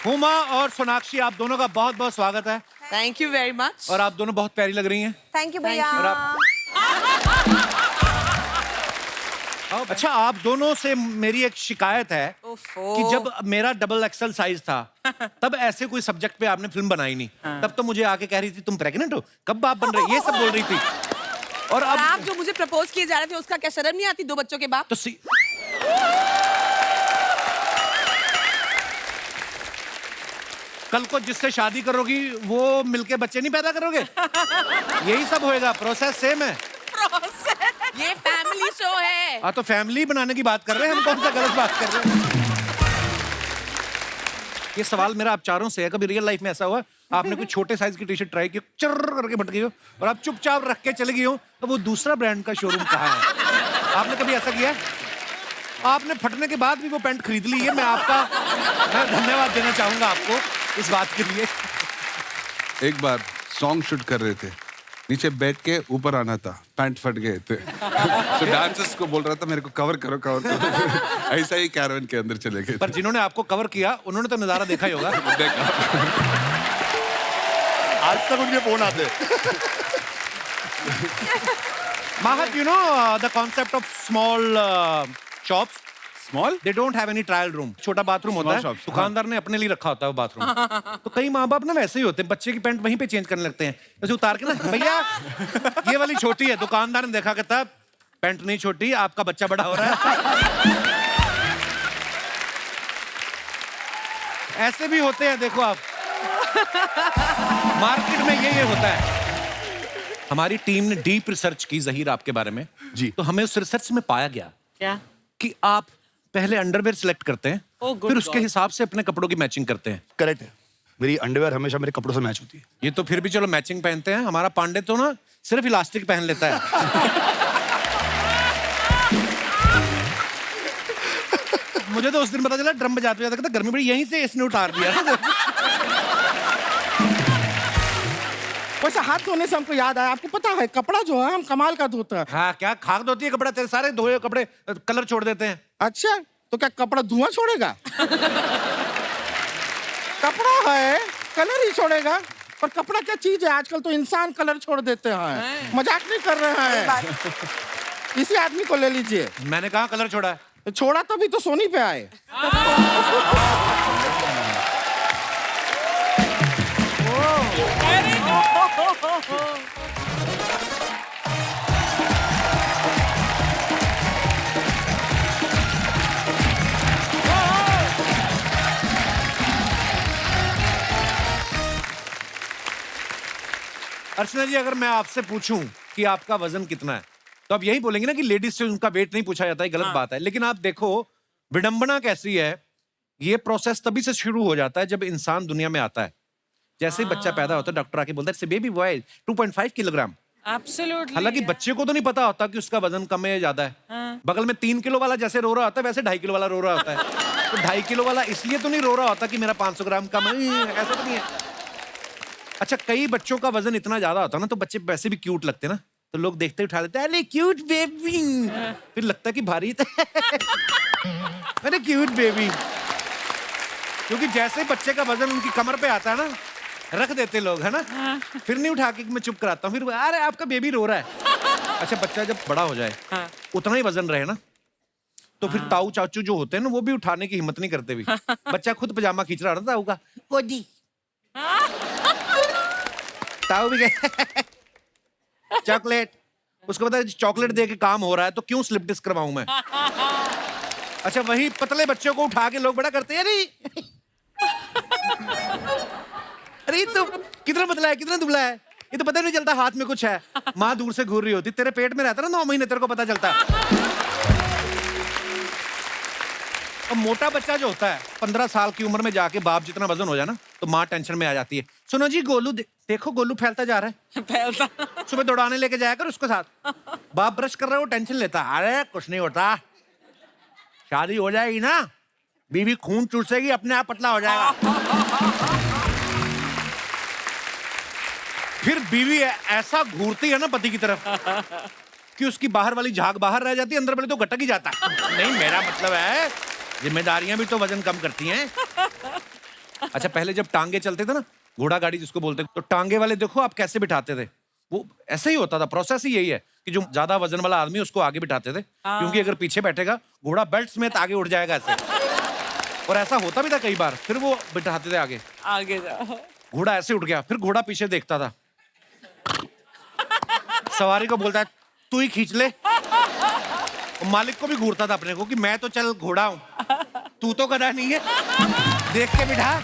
हुमा और सोनाक्षी, आप दोनों का बहुत बहुत स्वागत है। Thank you very much. और आप दोनों बहुत प्यारी लग रही हैं। थैंक यू भैया। और अच्छा, आप दोनों से मेरी एक शिकायत है कि जब मेरा डबल एक्सल साइज था तब ऐसे कोई सब्जेक्ट पे आपने फिल्म बनाई नहीं। तब तो मुझे आके कह रही थी तुम प्रेग्नेंट हो, कब बाप बन रहे, ये सब बोल रही थी। और अब आप जो मुझे प्रपोज किए जा रहे थे उसका क्या शर्म नहीं आती, 2 बच्चों के बाप? तो कल को जिससे शादी करोगी वो मिलके बच्चे नहीं पैदा करोगे? यही सब होएगा, प्रोसेस सेम है। ये फैमिली शो है। हाँ, तो फैमिली बनाने की बात कर रहे हैं हम, कौन सा गलत बात कर रहे हैं? ये सवाल मेरा आप चारों से है, कभी रियल लाइफ में ऐसा हुआ आपने कोई छोटे साइज की टी शर्ट ट्राई की, चर्र करके फट गई हो और आप चुपचाप रख के चले गई हो, तो वो दूसरा ब्रांड का शोरूम कहाँ है? आपने कभी ऐसा किया है? आपने फटने के बाद भी वो पैंट खरीद ली है। मैं धन्यवाद देना चाहूंगा आपको इस बात के लिए। एक बार सॉन्ग शूट कर रहे थे, नीचे बैठ के ऊपर आना था, पैंट फट गए थे। तो डांसर्स को बोल रहा था मेरे को कवर करो कवर करो। ऐसा ही कैरवन के अंदर चले गए। पर जिन्होंने आपको कवर किया उन्होंने तो नजारा देखा ही होगा। देखा। आज तक उनके फोन आते। Mahat, you know the concept of small shops? Small? They don't have any trial room. छोटा बाथरूम होता है, shops, दुकानदार ने अपने लिए रखा होता है वो बाथरूम। तो कई माँ बाप ना वैसे ही होते हैं, बच्चे की पैंट वहीं पे चेंज करने लगते हैं, वैसे उतार के ना, भैया ये वाली छोटी है। दुकानदार ने देखा, कहता पैंट नहीं छोटी, आपका बच्चा बड़ा हो रहा है। ऐसे भी होते हैं, देखो आप मार्केट में ये होता है। हमारी टीम ने डीप रिसर्च की ज़हीर आपके बारे में जी। तो हमें उस रिसर्च में पाया गया क्या? कि आप पहले अंडरवेयर सिलेक्ट करते हैं, फिर उसके हिसाब से अपने कपड़ों की मैचिंग करते हैं। करेक्ट है, मेरी अंडरवेयर हमेशा मेरे कपड़ों से मैच होती है। ये तो फिर भी चलो मैचिंग पहनते हैं, हमारा पांडे तो ना सिर्फ इलास्टिक पहन लेता है। मुझे तो उस दिन पता चला ड्रम बजाते जाता, कहता गर्मी बड़ी, यहीं से इसने उतार दिया। वैसे हाथ धोने से हमको याद आया, आपको पता है कपड़ा जो है हम कमाल का धोता है। हाँ, क्या खाक धोती है कपड़ा? तेरे सारे धोए कपड़े कलर छोड़ देते हैं। अच्छा, तो क्या कपड़ा धुआं छोड़ेगा? कपड़ा है कलर ही छोड़ेगा, पर कपड़ा क्या चीज है? आजकल तो इंसान कलर छोड़ देते हैं, मजाक नहीं कर रहे हैं। इसी आदमी को ले लीजिए। मैंने कहा कलर छोड़ा है? छोड़ा तभी तो सोनी पे आए। अर्चना जी, अगर मैं आपसे पूछूं कि आपका वजन कितना है तो आप यही बोलेंगे ना कि लेडीज से उनका वेट नहीं पूछा जाता है, गलत बात है। लेकिन आप देखो विडंबना कैसी है, ये प्रोसेस तभी से शुरू हो जाता है जब इंसान दुनिया में आता है। जैसे ही बच्चा पैदा होता है, डॉक्टर आके बोलता है बेबी बॉय 2.5 किलोग्राम। हालांकि बच्चे को तो नहीं पता होता कि उसका वजन कम है या ज्यादा है। बगल में 3 किलो वाला जैसे रो रहा होता है, वैसे 2.5 किलो वाला रो रहा होता है। तो 2.5 किलो वाला इसलिए तो नहीं रो रहा होता कि मेरा 500 ग्राम कम है, ऐसा तो नहीं है। अच्छा, कई बच्चों का वजन इतना ज्यादा होता है ना, तो बच्चे वैसे भी क्यूट लगते हैं ना, तो लोग देखते उठा लेते हैं, अरे क्यूट बेबी। फिर लगता है कि भारी अरे क्यूट बेबी। क्योंकि जैसे बच्चे का वजन उनकी कमर पे आता है ना, रख देते लोग, है ना। फिर नहीं उठा के मैं चुप कराता हूँ, फिर अरे आपका बेबी रो रहा है। अच्छा, बच्चा जब बड़ा हो जाए उतना ही वजन रहे ना, तो फिर ताऊ चाचू जो होते हैं ना, वो भी उठाने की हिम्मत नहीं करते भी। बच्चा खुद पजामा खींच रहा था, ताऊ का गोदी, ताऊ भी गए चॉकलेट, उसको पता है चॉकलेट दे के काम हो रहा है, तो क्यों स्लिप डिस्क करवाऊं मैं। अच्छा, वही पतले बच्चों को उठा के लोग बड़ा करते हैं, अरे तो कितना पतला है, कितना दुबला है, ये तो पता नहीं चलता, हाथ में कुछ है। माँ दूर से घूर रही होती, तेरे पेट में रहता ना 9 महीने, तेरे को पता चलता। अब मोटा बच्चा जो होता है 15 साल की उम्र में जाके बाप जितना वजन हो जाए ना, तो माँ टेंशन में आ जाती है। सुनो जी, गोलू देखो गोलू फैलता जा रहा है, फैलता। सुबह दौड़ाने लेके जाया कर उसके साथ। बाप ब्रश कर रहा है, वो टेंशन लेता, अरे कुछ नहीं होता, शादी हो जाएगी ना, बीवी खून चूसेगी, अपने आप पतला हो जाएगा। फिर बीवी ऐसा घूरती है ना पति की तरफ कि उसकी बाहर वाली झाग बाहर रह जाती है, अंदर वाली तो गटक ही जाता है। नहीं, मेरा मतलब है जिम्मेदारियां भी तो वजन कम करती हैं। अच्छा पहले जब टांगे चलते थे ना, घोड़ा गाड़ी जिसको बोलते हैं, तो टांगे वाले देखो आप कैसे बिठाते थे, वो ऐसे ही होता था, प्रोसेस ही यही है कि जो ज्यादा वजन वाला आदमी उसको आगे बिठाते थे, क्योंकि अगर पीछे बैठेगा घोड़ा बेल्ट समेत आगे उड़ जाएगा ऐसे। और ऐसा होता भी था कई बार, फिर वो बिठाते थे आगे, आगे जाओ। घोड़ा ऐसे उठ गया, फिर घोड़ा पीछे देखता था, सवारी को बोलता है तू ही खींच ले, मालिक को भी घूरता था अपने को कि मैं तो चल घोड़ा हूं, तू तो गधा नहीं है, देख के बिठा।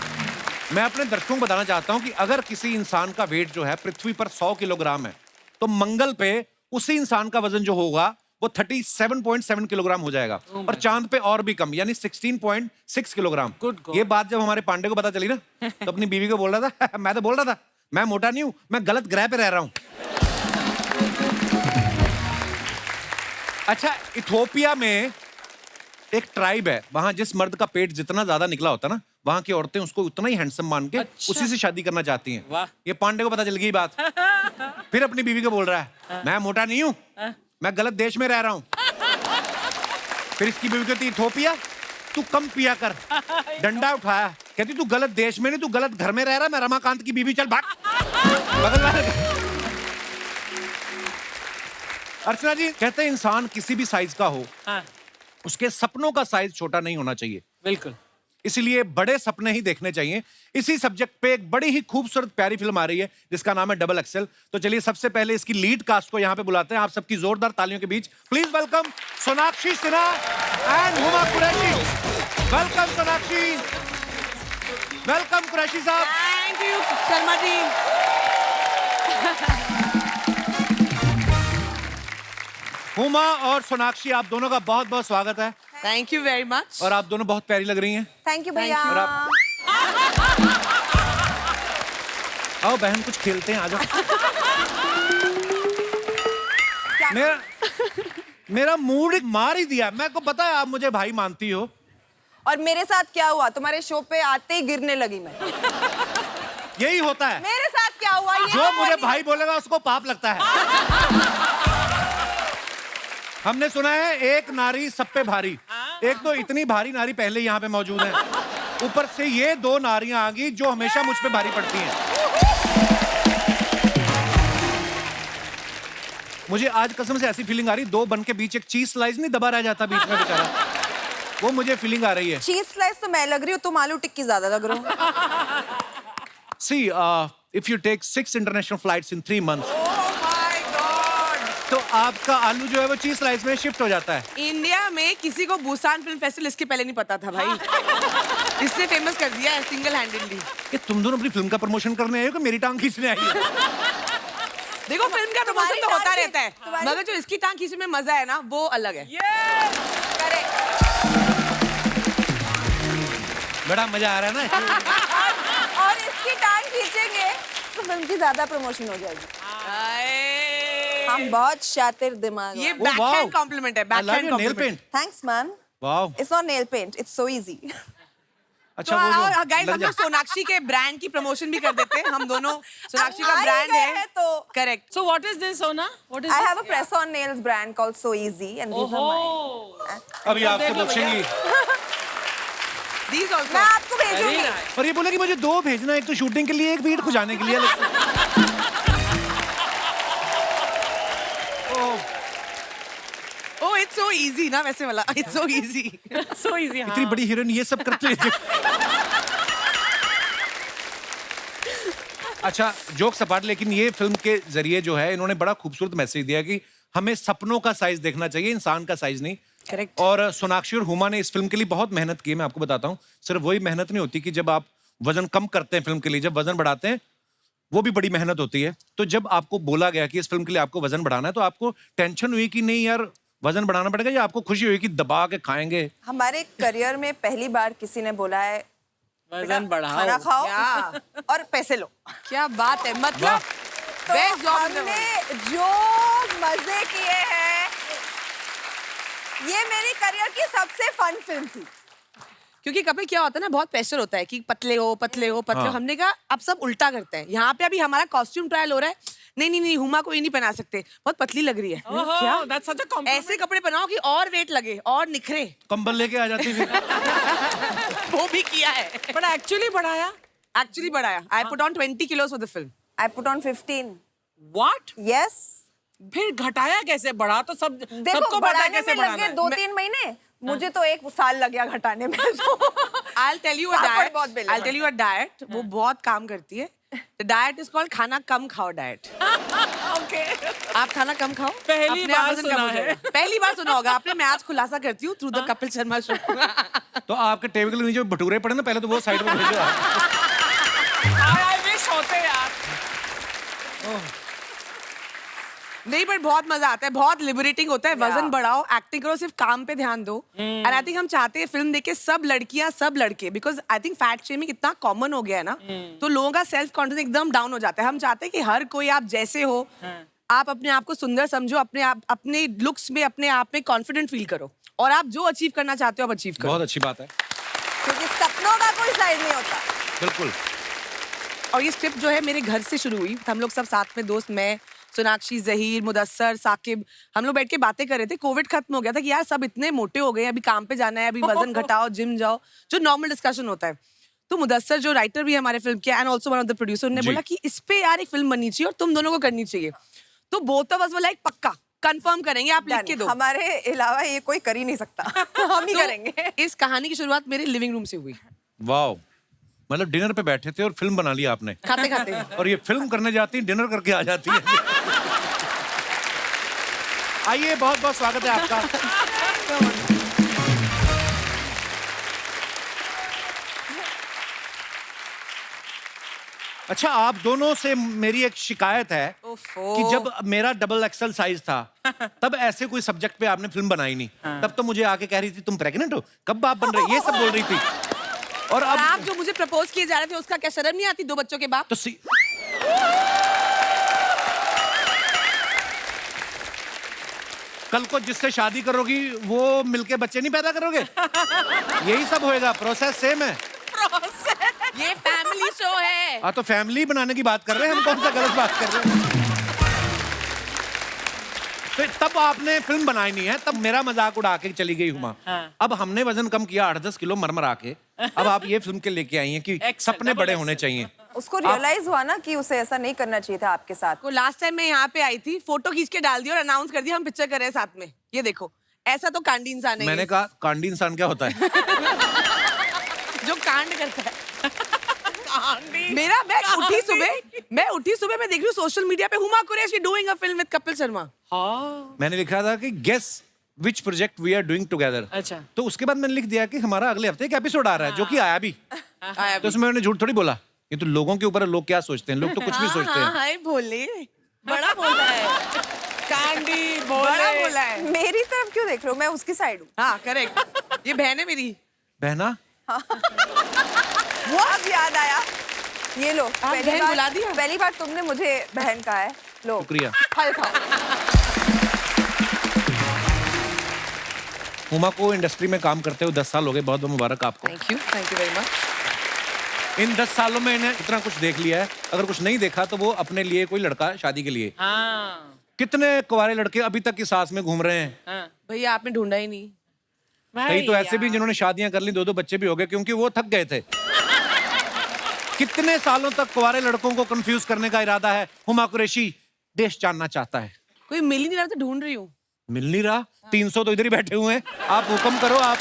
मैं अपने दर्शकों को बताना चाहता हूं कि अगर किसी इंसान का वेट जो है पृथ्वी पर 100 किलोग्राम है, तो मंगल पे उसी इंसान का वजन जो होगा वो 37.7 किलोग्राम हो जाएगा, और चांद पे और भी कम, यानी 16.6 किलोग्राम। ये बात जब हमारे पांडे को पता चली ना, तो अपनी बीवी को बोल रहा था मैं तो बोल रहा था मैं मोटा नहीं हूं, मैं गलत ग्रह पे रह रहा हूं। अच्छा, इथोपिया में एक ट्राइब है, वहां जिस मर्द का पेट जितना ज्यादा निकला होता है ना, वहां की औरतें उसको उतना ही हैंडसम मान के उसी से शादी करना चाहती हैं। वाह। ये पांडे को पता चल गई बात, फिर अपनी बीवी को बोल रहा है मैं मोटा नहीं हूं, मैं गलत देश में रह रहा हूं। फिर इसकी बीवी कहती इथोपिया तू कम पिया कर, डंडा उठाया, कहती तू गलत देश में नहीं, तू गलत घर में रह रहा, मैं रमाकांत की बीवी, चल भाग बगल वाले। अर्चना जी कहते हैं इंसान किसी भी साइज का हो, उसके सपनों का साइज छोटा नहीं होना चाहिए। बिल्कुल। इसलिए बड़े सपने ही देखने चाहिए। इसी सब्जेक्ट पे एक बड़ी ही खूबसूरत प्यारी फिल्म आ रही है जिसका नाम है डबल एक्सेल। तो चलिए सबसे पहले इसकी लीड कास्ट को यहाँ पे बुलाते हैं। आप सबकी जोरदार तालियों के बीच please welcome Sonakshi Sinha and Huma Qureshi. Welcome Sonakshi, welcome Qureshi साहब। Thank you Sharma ji. हुमा और सोनाक्षी, आप दोनों का बहुत बहुत स्वागत है। Thank you very much. और आप दोनों बहुत प्यारी लग रही हैं। थैंक यू भैया। और आप आओ बहन कुछ खेलते हैं, आ जाओ। मेरा मूड मार ही दिया। मेरे को पता है आप मुझे भाई मानती हो। और मेरे साथ क्या हुआ, तुम्हारे शो पे आते ही गिरने लगी मैं। यही होता है। मेरे साथ क्या हुआ ये जो मुझे भाई बोलेगा उसको पाप लगता है। हमने सुना है एक नारी सब पे भारी। एक तो इतनी भारी नारी पहले यहाँ पे मौजूद है, ऊपर से ये दो नारियां आ गई जो हमेशा मुझ पे भारी पड़ती हैं। मुझे आज कसम से ऐसी फीलिंग आ रही, दो बन के बीच एक चीज स्लाइस नहीं दबा रह जाता बीच में बेचारा, वो मुझे फीलिंग आ रही है। चीज स्लाइस तो मैं लग रही हूँ, तुम आलू टिक्की ज्यादा लग रहे हो। See, if you take 6 international flights in 3 months, तो आपका आलू जो है वो चीज स्लाइस में शिफ्ट हो जाता है। इंडिया में किसी को बुसान फिल्म फेस्टिवल इसके पहले नहीं पता था भाई। इसने फेमस कर दिया है सिंगल हैंडेडली। कि तुम दोनों अपनी फिल्म का प्रमोशन करने आए हो कि मेरी टांग खींचने आई हो? देखो फिल्म का प्रमोशन तो टांग होता खींच- रहता है, तुम्हारी- मगर जो इसकी टांग खींचने में मजा है ना वो अलग है। बड़ा मजा आ रहा है ना। और इसकी टांग खींचेंगे तो फिल्म की ज्यादा प्रमोशन हो जाएगी। हम बहुत शातिर दिमाग। ये Oh, back wow. Hand compliment है, I back love hand your nail compliment. paint. Thanks man. Wow. It's not nail paint, it's so easy. अच्छा तो वो जो गाइस लग हम जा- लोग सोनाक्षी के ब्रांड की प्रमोशन भी कर देते हैं। हम दोनों सोनाक्षी का आ ही ब्रांड गए है हैं तो। Correct. So what is this, Sona? What is I this? have a press-on nails brand called So Easy, and these are mine. Oh, अभी आपसे बख्शेंगी। दीज मैं आल्सो। आपको very भेजूंगी। nice. और ये बोले कि मुझे 2 भेजना, एक तो शूटिंग के लिए, एक बीट खुजाने के लिए अलग से। ओह इट्स सो इजी ना वैसे वाला, it's so easy. So easy, इतनी हाँ. बड़ी हीरोइन ये सब करते हैं। अच्छा जोक सपाट, लेकिन ये फिल्म के जरिए जो है इन्होंने बड़ा खूबसूरत मैसेज दिया कि हमें सपनों का साइज देखना चाहिए, इंसान का साइज नहीं। करेक्ट। और सोनाक्षी और हुमा ने इस फिल्म के लिए बहुत मेहनत की है। मैं आपको बताता हूँ, सिर्फ वही मेहनत नहीं होती कि जब आप वजन कम करते हैं फिल्म के लिए, जब वजन बढ़ाते हैं वो भी बड़ी मेहनत होती है। तो जब आपको बोला गया कि इस फिल्म के लिए आपको वजन बढ़ाना है, तो आपको टेंशन हुई कि नहीं यार वजन बढ़ाना पड़ेगा, या आपको खुशी हुई कि दबा के खाएंगे? हमारे करियर में पहली बार किसी ने बोला है वजन बढ़ाओ. खाना खाओ या। और पैसे लो। क्या बात है, मतलब तो बेस्ट जॉब इन द हमने जो मजे किए हैं, ये मेरी करियर की सबसे फन फिल्म थी। क्योंकि कभी क्या होता है ना, बहुत प्रेशर होता है कि पतले हो पतले हो पतले हो। हाँ। हमने कहा अब सब उल्टा करते हैं। यहाँ पे अभी हमारा कॉस्ट्यूम ट्रायल हो रहा है, नहीं नहीं नहीं, हुमा को ये नहीं पहना सकते, बहुत पतली लग रही है। क्या? That's such a compliment. ऐसे कपड़े पहनाओ कि और वेट लगे और निखरे। कंबल लेके आ जाती थी। वो भी किया है। But actually बढ़ाया? एक्चुअली बढ़ाया। I put on 20 kilos for the film. I put on 15. What? Yes. फिर घटाया कैसे? बढ़ा तो सब देखो सबको पता है बढ़ाने कैसे में लग बढ़ाना गए है। 2-3 महीने, मुझे तो 1 साल लग गया घटाने में। I'll tell you a papad diet. बहुत बेले I'll tell you a diet. वो बहुत काम करती है। The diet is called खाना कम खाओ diet. Okay. आप खाना कम खाओ। पहली अपने आप बार वजन कम सुना हो है। जाएगा। पहली बार सुना होगा आपने। मैं आज खुलासा करती हूँ through the Kapil Sharma show. तो आपके टेबल के नीचे भटूरे पड़े ना, पहले तो वो साइड में भेजो आप। I wish होते यार। नहीं, पर बहुत मजा आता है, बहुत लिबरेटिंग होता है। वजन बढ़ाओ, एक्टिंग करो, सिर्फ काम पे ध्यान दो। एंड आई थिंक हम चाहते हैं फिल्म देख के सब लड़कियां सब लड़के, because I think fat shaming इतना कॉमन हो गया है ना, तो लोगों का सेल्फ कॉन्फिडेंस एकदम डाउन हो जाता है। हम चाहते हैं कि हर कोई आप जैसे हो, आप अपने आप को सुंदर समझो, अपने आप अपने लुक्स में अपने आप में कॉन्फिडेंट फील करो, और आप जो अचीव करना चाहते हो आप अचीव करो। बहुत अच्छी बात है। क्योंकि सपनों का कोई साइज नहीं होता। बिल्कुल। और ये स्क्रिप्ट जो है मेरे घर से शुरू हुई। हम लोग सब साथ में दोस्त, मैं, सोनाक्षी, जहीर, मुदस्सर, साकिब, हम लोग बैठ के बातें कर रहे थे। कोविड खत्म हो गया था कि यार सब इतने मोटे हो गए, अभी काम पे जाना है, अभी वजन घटाओ, जिम जाओ, जो नॉर्मल डिस्कशन होता है। तो मुदस्सर जो राइटर भी है हमारे फिल्म के and also one of the producer, ने जी। बोला कि इस पे यार एक फिल्म बननी चाहिए और तुम दोनों को करनी चाहिए। तो both of us were like पक्का कंफर्म करेंगे, आप लिख के दो। हमारे अलावा ये कोई कर ही नहीं सकता। हम ही तो करेंगे। इस कहानी की शुरुआत मेरे लिविंग रूम से हुई, वाओ, मतलब डिनर पे बैठे थे और फिल्म बना लिया आपने। खाते खाते। और ये फिल्म करने जाती है, डिनर करके आ जाती है। आइए, बहुत बहुत स्वागत है आपका। अच्छा, आप दोनों से मेरी एक शिकायत है कि जब मेरा डबल एक्सल साइज था तब ऐसे कोई सब्जेक्ट पे आपने फिल्म बनाई नहीं। तब तो मुझे आके कह रही थी तुम प्रेग्नेंट हो, कब आप बन रहे, ये सब बोल रही थी। और और अब आप जो मुझे प्रपोज किए जा रहे थे उसका क्या शर्म नहीं आती, 2 बच्चों के बाप? तो कल को जिससे शादी करोगी वो मिलके बच्चे नहीं पैदा करोगे? यही सब होएगा, प्रोसेस सेम है। ये फैमिली शो है। हाँ, तो फैमिली बनाने की बात कर रहे हैं हम, कौन सा गलत बात कर रहे हैं? तो तब आपने फिल्म बनाई नहीं है, तब मेरा मजाक उड़ा के चली गई हुमा। अब हमने वजन कम किया 8-10 किलो मरमर आके, अब आप ये फिल्म के लेके आई हैं कि सपने बड़े होने चाहिए। उसको रियलाइज हुआ ना कि उसे ऐसा नहीं करना चाहिए था आपके साथ। को लास्ट टाइम मैं यहाँ पे आई थी, फोटो खींच के डाल दिया और अनाउंस कर दिया हम पिक्चर कर रहे हैं साथ में, ये देखो। ऐसा तो कांडी इंसान है। मैंने कहा कांडी इंसान क्या होता है? जो कांड करता है। मेरा मैं उठी सुबह मैं देख रही हूँ सोशल मीडिया पे Huma Qureshi doing a film with Kapil Sharma. मैंने लिखा था कि guess which project we are doing together. अच्छा। तो उसके बाद मैंने लिख दिया कि हमारा अगले हफ्ते एक एपिसोड आ रहा है, जो कि आया भी। तो उसमें मैंने झूठ थोड़ी बोला, ये तो लोगों के ऊपर है, लोग क्या सोचते हैं, लोग तो कुछ भी सोचते हैं। हाँ, बोले बड़ा बोला है, कांडी बड़ा बोले। बोला है। मेरी तरफ क्यों देख रहे हो, मैं उसकी साइड हूँ। हाँ करेक्ट, ये बहन है मेरी। बहना, वो अब याद आया, ये लो बहन बुला दिया? पहली बार तुमने मुझे बहन कहा है, लो शुक्रिया। फल खाओ। हुमा को इंडस्ट्री में काम करते हुए 10 साल हो गए, बहुत बहुत मुबारक आपको। Thank you very much. इन 10 सालों में इन्हें इतना कुछ देख लिया है, अगर कुछ नहीं देखा तो वो अपने लिए कोई लड़का शादी के लिए। हाँ। कितने कुंवारे लड़के अभी तक की सास में घूम रहे हैं। हाँ। भैया आपने ढूंढा ही नहीं। कई तो ऐसे भी जिन्होंने शादियां कर ली, 2-2 बच्चे भी हो गए क्योंकि वो थक गए थे। कितने सालों तक कुंवारे लड़कों को कंफ्यूज करने का इरादा है हुमा कुरैशी देश जानना चाहता है। कोई मिल ही नहीं रहा तो ढूंढ रही हूँ। मिल नहीं रहा, 300 तो इधर ही बैठे हुए हैं, आप हुक्म करो। आप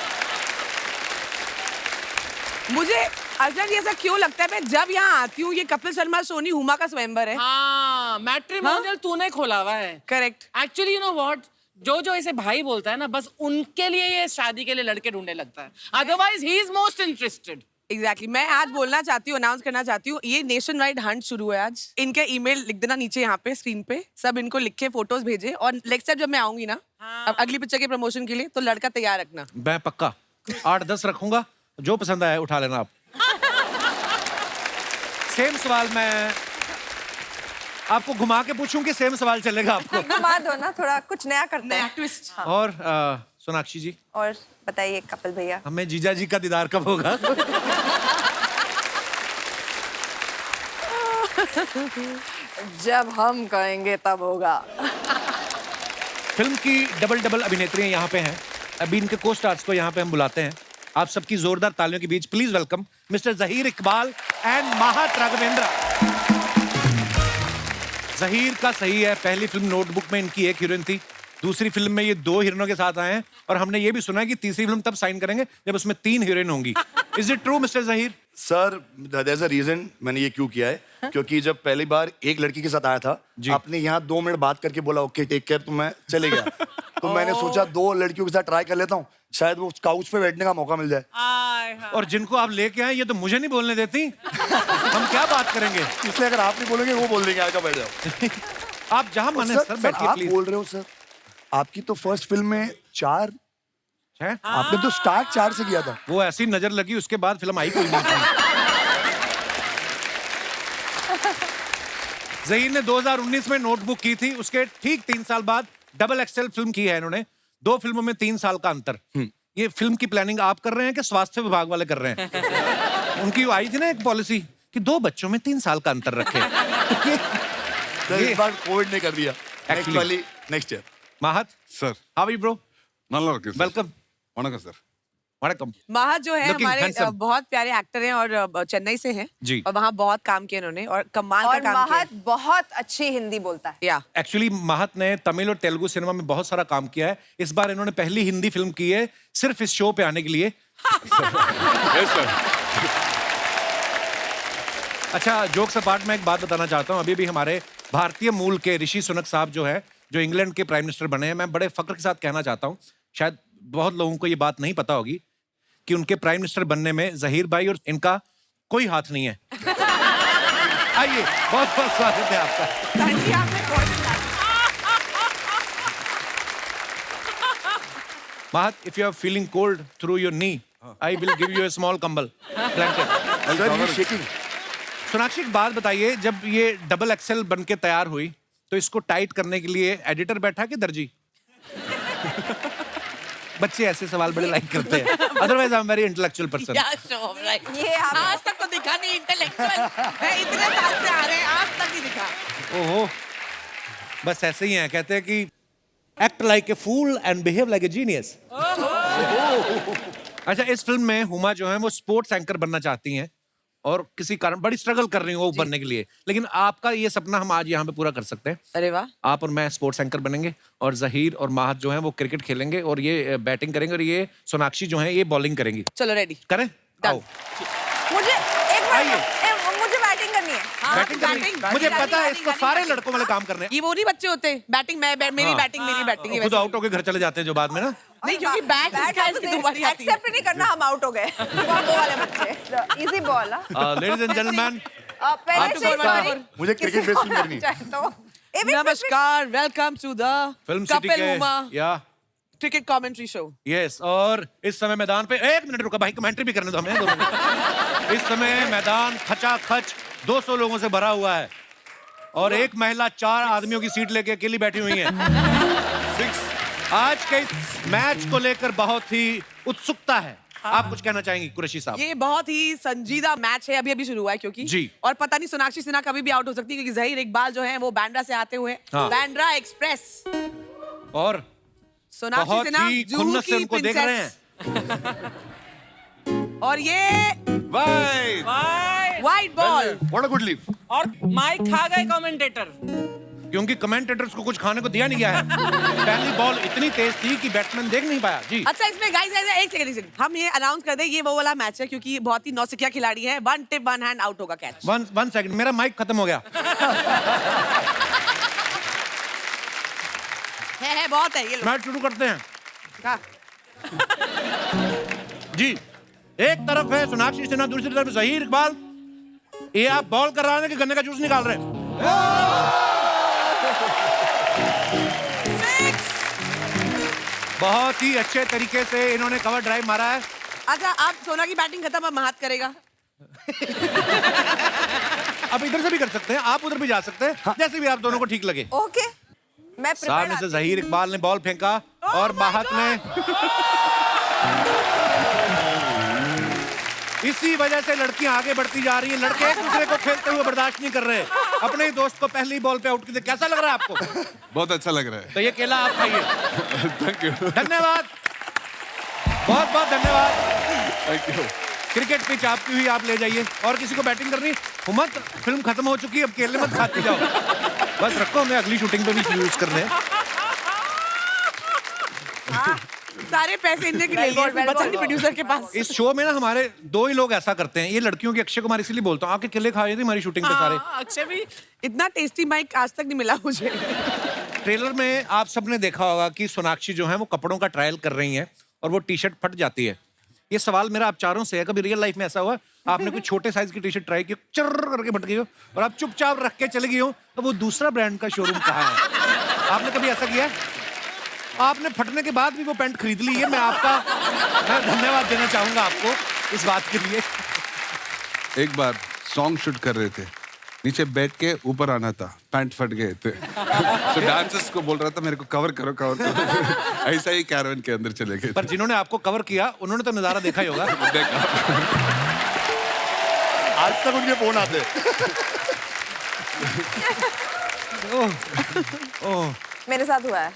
मुझे अर्चना जी ऐसा क्यों लगता है, मैं जब यहाँ आती हूँ ये कपिल शर्मा सोनी हुमा का स्वयंवर है। हाँ, मैट्रिमोनियल तूने खोला हुआ है। Correct. Actually you know what, जो ऐसे भाई बोलता है ना, बस उनके लिए ये शादी के लिए लड़के ढूंढने लगता है, otherwise he is most interested. Exactly मैं आज बोलना चाहती हूँ, अनाउंस करना चाहती हूँ, ये नेशन वाइड हंट शुरू है आज। इनके ईमेल लिख देना नीचे यहाँ पे स्क्रीन पे, सब इनको लिख के फोटोज भेजे, और नेक्स्ट टाइम जब मैं आऊंगी ना अब अगली पिक्चर के प्रमोशन के लिए, तो लड़का तैयार रखना। मैं पक्का 8-10 रखूंगा, जो पसंद आए उठा लेना आप। सेम सवाल मैं आपको घुमा के पूछूं कि सेम सवाल चलेगा आपको? घुमा दो ना, थोड़ा कुछ नया करते हैं। ट्विस्ट। और सोनाक्षी जी, और बताइए कपिल भैया, हमें जीजा जी का दीदार कब होगा? जब हम कहेंगे तब होगा। फिल्म की डबल डबल अभिनेत्रियां यहाँ पे हैं। अभी इनके को स्टार्स को यहाँ पे हम बुलाते हैं। आप सबकी जोरदार तालियों के बीच please welcome mister Zaheer Iqbal and Mahat Raghavendra. Zaheer का सही है, पहली फिल्म नोटबुक में इनकी एक हीरोइन थी, दूसरी फिल्म में ये 2 हीरोइनों के साथ आए हैं और हमने ये भी सुना है कि तीसरी फिल्म तब साइन करेंगे जब उसमें 3 हीरोइन होंगी। Is it true mister Zaheer? Sir there is a reason मैंने ये क्यों किया है, क्योंकि जब पहली बार एक लड़की के साथ आया था, आपने यहाँ 2 मिनट बात करके बोला ओके टेक केयर, तो मैं चले गया। तो मैंने सोचा 2 लड़कियों के साथ ट्राई कर लेता हूँ, शायद वो काउच पे बैठने का मौका मिल जाए। और जिनको आप लेके आए ये तो मुझे नहीं बोलने देती। हम क्या बात करेंगे? इसलिए अगर आप नहीं बोलेंगे वो बोल देंगे, आकर बैठ जाओ। आप जहां मन है सर बैठिए आप प्लीज। बोल रहे हो सर, आपकी तो फर्स्ट फिल्म में 4, है? आपने तो स्टार्ट 4 से किया था। वो ऐसी नजर लगी, उसके बाद फिल्म आई कोई नहीं थी। जहीर ने 2019 में नोटबुक की थी, उसके ठीक 3 साल बाद डबल एक्सेल फिल्म की है इन्होंने। 2 फिल्मों में 3 साल का अंतर। ये फिल्म की प्लानिंग आप कर रहे हैं कि स्वास्थ्य विभाग वाले कर रहे हैं? उनकी आई थी ना एक पॉलिसी कि 2 बच्चों में 3 साल का अंतर रखे। सर इस बार कोविड ने कर दिया। Actually. Next year. Mahat, sir how are you bro? நல்லா இருக்கு சார். वेलकम। வணக்கம் சார். वणकम। महत जो है Looking हमारे handsome. बहुत प्यारे एक्टर हैं और चेन्नई से हैं जी। और वहाँ बहुत काम किया इन्होंने और कमाल का और काम महत बहुत अच्छी हिंदी बोलता है। किया। एक्चुअली महत ने तमिल और तेलुगु सिनेमा में बहुत सारा काम किया है। इस बार इन्होंने पहली हिंदी फिल्म की है सिर्फ इस शो पे आने के लिए। Yes, sir. अच्छा, जोक्स अपार्ट में एक बात बताना चाहता हूँ। अभी भी हमारे भारतीय मूल के ऋषि सुनक साहब जो है, जो इंग्लैंड के प्राइम मिनिस्टर बने हैं, मैं बड़े फक्र के साथ कहना चाहता हूँ, शायद बहुत लोगों को ये बात नहीं पता होगी कि उनके प्राइम मिनिस्टर बनने में जहीर भाई और इनका कोई हाथ नहीं है। आइए, बहुत बहुत स्वागत है आपका। Mahat, if you are feeling cold through your knee, I will give you a small कंबल blanket. सर ये शेकिंग। सोनाक्षी एक बात बताइए, जब ये डबल एक्सेल बन के तैयार हुई तो इसको टाइट करने के लिए एडिटर बैठा कि दर्जी? बच्चे ऐसे सवाल बड़े लाइक करते हैं। Otherwise I am very intellectual person. ये आप आज तक तो दिखा नहीं इंटेलेक्चुअल। इतने साल से आ रहे हैं, आज तक नहीं दिखा। ओहो, बस ऐसे ही हैं, कहते हैं कि act like a fool and behave like a genius. अच्छा, इस फिल्म में हुमा जो है वो स्पोर्ट्स एंकर बनना चाहती हैं और किसी कारण बड़ी स्ट्रगल कर रही हूँ वो बनने के लिए, लेकिन आपका ये सपना हम आज यहाँ पे पूरा कर सकते हैं। अरे वाह। आप और मैं स्पोर्ट्स एंकर बनेंगे और जहीर और महत जो है वो क्रिकेट खेलेंगे और ये बैटिंग करेंगे और ये सोनाक्षी जो है ये बॉलिंग करेंगी। चलो रेडी। करें? आओ। मुझे एक आइए। मिनट, मुझे बैटिंग करनी है। बैटिंग करनी। मुझे पता है इसको सारे लड़कों वाले काम करने हैं। ये वो नहीं बच्चे होते, बैटिंग मेरी हाँ। बैटिंग मेरी बैटिंग। खुद आउट होके घर चले जाते हैं जो बाद में ना। नहीं, क्योंकि बैट इसकी दोबारी आती है। एक्सेप्ट नहीं करना, हम आउट हो गए। वो वाले बच्चे। Easy ball. Ladies and gentleman, पहले से सॉरी। मुझे क्रिकेट बेस फिल्म करनी है। नमस्कार, welcome to the film city Kapil के हुमा या क्रिकेट कमेंट्री शो। यस, और इस समय मैदान पे 1 मिनट रुका भाई, कमेंट्री भी करने दो हमें 2 मिनट। इस समय मैदान खचाखच 200 लोगों से भरा हुआ है और एक महिला 4 आदमियों की सीट लेके अकेली बैठी हुई है। आज के इस मैच को लेकर बहुत ही उत्सुकता है। आप कुछ कहना चाहेंगी कुरैशी साहब? ये बहुत ही संजीदा मैच है, अभी शुरू हुआ है क्योंकि जी। और पता नहीं सोनाक्षी सिन्हा कभी भी आउट हो सकती है क्योंकि जहीर इकबाल जो है वो बांद्रा से आते हुए हाँ। बांद्रा एक्सप्रेस और सोनाक्षी बहुत सिन्हा ही जूहू खुन्नस से की उनको देख रहे हैं। और ये Bye. White ball What a good leave. और माइक खा गए कमेंटेटर। क्योंकि कमेंटेटर्स को कुछ खाने को दिया नहीं गया है। पहली बॉल इतनी तेज थी कि बैट्समैन देख नहीं पाया। जी। अच्छा, इसमें गाइस एक सेकंड हम ये अनाउंस कर दें, ये वो वाला मैच है क्योंकि बहुत ही नौसिखिया खिलाड़ी है। 1 टिप 1 हैंड आउट होगा कैच। 1 सेकंड, मेरा माइक खत्म हो गया। है बहुत है ये लो। मैच शुरू करते हैं। हाँ। जी, एक तरफ है सोनाक्षी सिन्हा, दूसरी तरफ जहीर इकबाल। ये आप बॉल कर रहे हैं कि गन्ने का जूस निकाल रहे हैं? बहुत ही अच्छे तरीके से इन्होंने कवर ड्राइव मारा है। अच्छा, आप सोना की बैटिंग खत्म, अब महत करेगा। आप इधर से भी कर सकते हैं, आप उधर भी जा सकते हैं, जैसे भी आप दोनों को ठीक लगे। ओके, मैं सामने से जहीर इकबाल ने बॉल फेंका और महत ने इसी वजह से लड़कियां आगे बढ़ती जा रही हैं। लड़के एक दूसरे को खेलते हुए बर्दाश्त नहीं कर रहे। अपने ही दोस्त को पहली बॉल पे आउट किया। कैसा लग रहा है आपको? बहुत अच्छा लग रहा है। तो ये केला आप खाइए। Thank you. धन्यवाद, बहुत बहुत धन्यवाद। Thank you. क्रिकेट पिच आपकी हुई, आप ले जाइए। और किसी को बैटिंग करनी मत, फिल्म खत्म हो चुकी है, अब केले मत खाते जाओ। बस रखो, हमें अगली शूटिंग पे भी यूज करने हैं। सारे पैसे इनने के ले लिए, बचा नहीं प्रोड्यूसर के पास। इस शो में ना हमारे 2 ही लोग ऐसा करते हैं। ये लड़कियों की अक्षय कुमार इसीलिए बोलता हूँ, आके केले खा रही थी हमारी शूटिंग पे सारे। अक्षय भी इतना टेस्टी माइक आज तक नहीं मिला मुझे। ट्रेलर में आप सबने देखा होगा कि सोनाक्षी जो है वो कपड़ों का ट्रायल कर रही हैं और वो टी शर्ट फट जाती है। ये सवाल मेरा आप चारों से है, कभी रियल लाइफ में ऐसा हुआ आपने कोई छोटे साइज की टी शर्ट ट्राई की, चर्र करके फट गई हो और आप चुपचाप रख के चले गई हो, तो वो दूसरा ब्रांड का शोरूम कहाँ है? आपने कभी ऐसा किया है? आपने फटने के बाद भी वो पैंट खरीद ली है। मैं धन्यवाद देना चाहूंगा आपको इस बात के लिए। एक बार सॉन्ग शूट कर रहे थे, नीचे बैठ के ऊपर आना था, पैंट फट गए थे। तो डांसर्स को बोल रहा था मेरे को कवर करो कवर करो। ऐसा ही कैरवन के अंदर चले गए। पर जिन्होंने आपको कवर किया उन्होंने तो नजारा देखा ही होगा। देखा। आज तक उनके फोन आते। ओह, मेरे साथ हुआ है,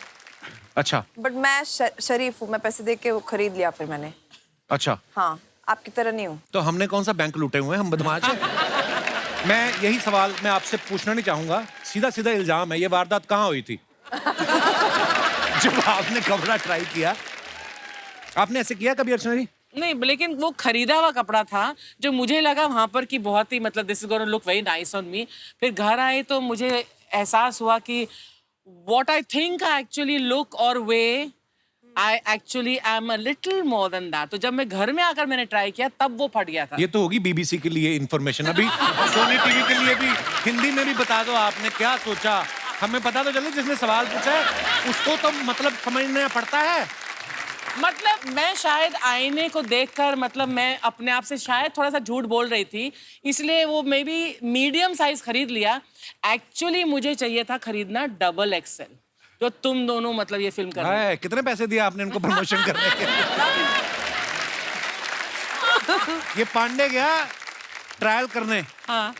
अच्छा बट मैं शरीफ हूँ, मैं पैसे दे के वो खरीद लिया फिर मैंने। अच्छा, हाँ, आपकी तरह नहीं हूँ। तो हमने कौन सा बैंक लूटे हुए हैं, हम बदमाश हैं। मैं यही सवाल मैं आपसे पूछना नहीं चाहूंगा, सीधा सीधा इल्जाम है, ये वारदात कहाँ हुई थी? जब आपने कपड़ा ट्राई किया, आपने ऐसे किया कभी अर्चना जी? नहीं, लेकिन वो खरीदा हुआ कपड़ा था जो मुझे लगा वहां पर कि बहुत ही मतलब this is gonna look very nice on me. फिर घर आए तो मुझे एहसास हुआ कि what I think I actually look or weigh, I actually am a little more than that. तो जब मैं घर में आकर मैंने ट्राई किया तब वो फट गया था। ये तो होगी बीबीसी के लिए इंफॉर्मेशन। अभी सोनी टीवी के लिए भी हिंदी में भी बता दो, आपने क्या सोचा, हमें पता तो चले जिसने सवाल पूछा है उसको तो मतलब समझना पड़ता है। मतलब मैं शायद आईने को देखकर मतलब मैं अपने आप से शायद थोड़ा सा झूठ बोल रही थी, इसलिए वो मे बी मीडियम साइज खरीद लिया। एक्चुअली मुझे चाहिए था खरीदना डबल एक्सएल, जो तुम दोनों मतलब ये फिल्म कर रहे हो। कितने पैसे दिए आपने इनको प्रमोशन करने के? ये पांडे गया ट्रायल करने हाँ।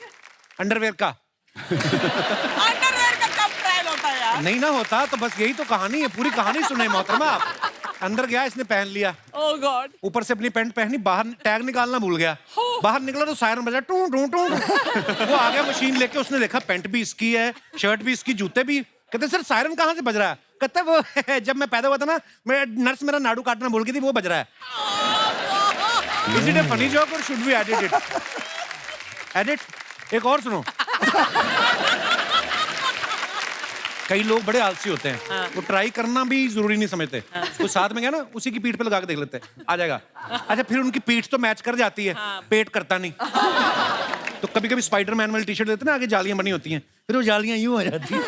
अंडरवेयर का। अंडरवेयर का कब ट्रायल होता है यार? नहीं ना होता तो बस यही तो कहानी है, पूरी कहानी सुने मोहतरमा आप। अंदर गया, इसने पहन लिया, ओह गॉड, ऊपर से अपनी पैंट पहनी, बाहर टैग निकालना भूल गया। बाहर निकला तो सायरन बजा, टू टू टू। वो आ गया मशीन लेके, उसने देखा पैंट भी इसकी है, शर्ट भी इसकी, जूते भी। कहते सर सायरन कहाँ से बज रहा है? कहता वो जब मैं पैदा हुआ था ना, मैं नर्स मेरा नाड़ू काटना भूल गई थी, वो बज रहा है। Is it a funny joke or should we edit it? Edit? एक और सुनो। कई लोग बड़े आलसी होते हैं, वो ट्राई करना भी जरूरी नहीं समझते। तो साथ में गया ना, उसी की पीठ पे लगा के देख लेते हैं, आ जाएगा। अच्छा, फिर उनकी पीठ तो मैच कर जाती है, पेट करता नहीं। तो कभी कभी स्पाइडरमैन वाली टी शर्ट देते हैं ना, आगे जालियां बनी होती हैं, फिर वो जालियां यूं हो जाती हैं।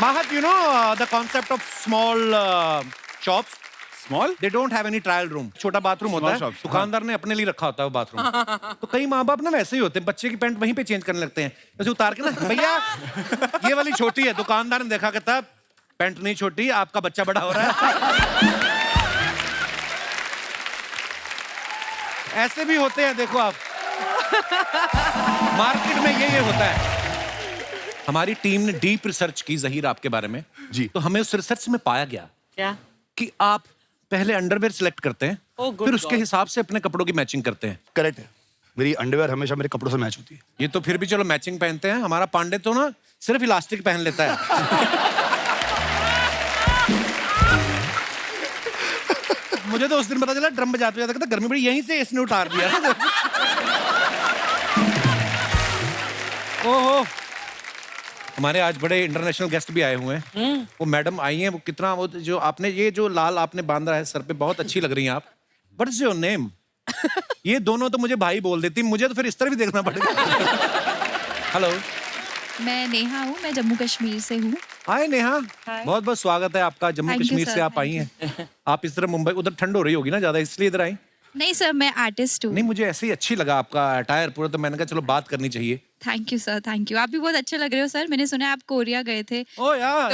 Mahat, you know the concept of small shops? Small? They don't have any trial room. छोटा बाथरूम होता है, shops, दुकानदार ने अपने लिए रखा होता है वो बाथरूम। तो कई माँ बाप ना वैसे ही होते हैं, बच्चे की पैंट वहीं पे चेंज करने लगते हैं, जैसे उतार के ना, भैया ये वाली छोटी है। दुकानदार ने देखा, कहता पैंट नहीं छोटी, आपका बच्चा बड़ा हो रहा है। ऐसे भी होते हैं, देखो आप मार्केट में ये होता है। हमारी टीम ने डीप रिसर्च की जहीर आपके बारे में जी। तो हमें उस रिसर्च में पाया गया क्या? कि आप पहले अंडरवेयर सिलेक्ट करते हैं, Oh, good फिर उसके God. हिसाब से अपने कपड़ों की मैचिंग करते हैं। करेक्ट है, मेरी अंडरवेयर हमेशा मेरे कपड़ों से मैच होती है। ये तो फिर भी चलो मैचिंग पहनते हैं, हमारा पांडे तो ना सिर्फ इलास्टिक पहन लेता है। मुझे तो उस दिन पता चला ड्रम बजाते जाता, गर्मी बड़ी, यहीं से इसने उतार दिया। ओहो, हमारे आज बड़े इंटरनेशनल गेस्ट भी आए हुए हैं। वो मैडम आई हैं, वो कितना, वो जो आपने ये जो लाल आपने बांधा है सर पे, बहुत अच्छी लग रही हैं आप। What is your name? ये दोनों तो मुझे भाई बोल देती, मुझे तो फिर इस तरह भी देखना पड़ेगा। हेलो, मैं नेहा हूँ, मैं जम्मू कश्मीर से हूँ। हाय नेहा, बहुत बहुत स्वागत है आपका। Jammu Thank you, Kashmir sir, से आप आई हैं। आप इस तरह मुंबई, उधर ठंड हो रही होगी ना ज्यादा, इसलिए इधर आई? नहीं सर, मैं आर्टिस्ट हूँ। नहीं, मुझे ऐसे ही अच्छी लगा आपका अटायर पूरा, तो मैंने कहा चलो बात करनी चाहिए। Thank you sir, thank you. आप भी बहुत अच्छे लग रहे हो सर। मैंने सुना है आप कोरिया गए थे। ओ यार,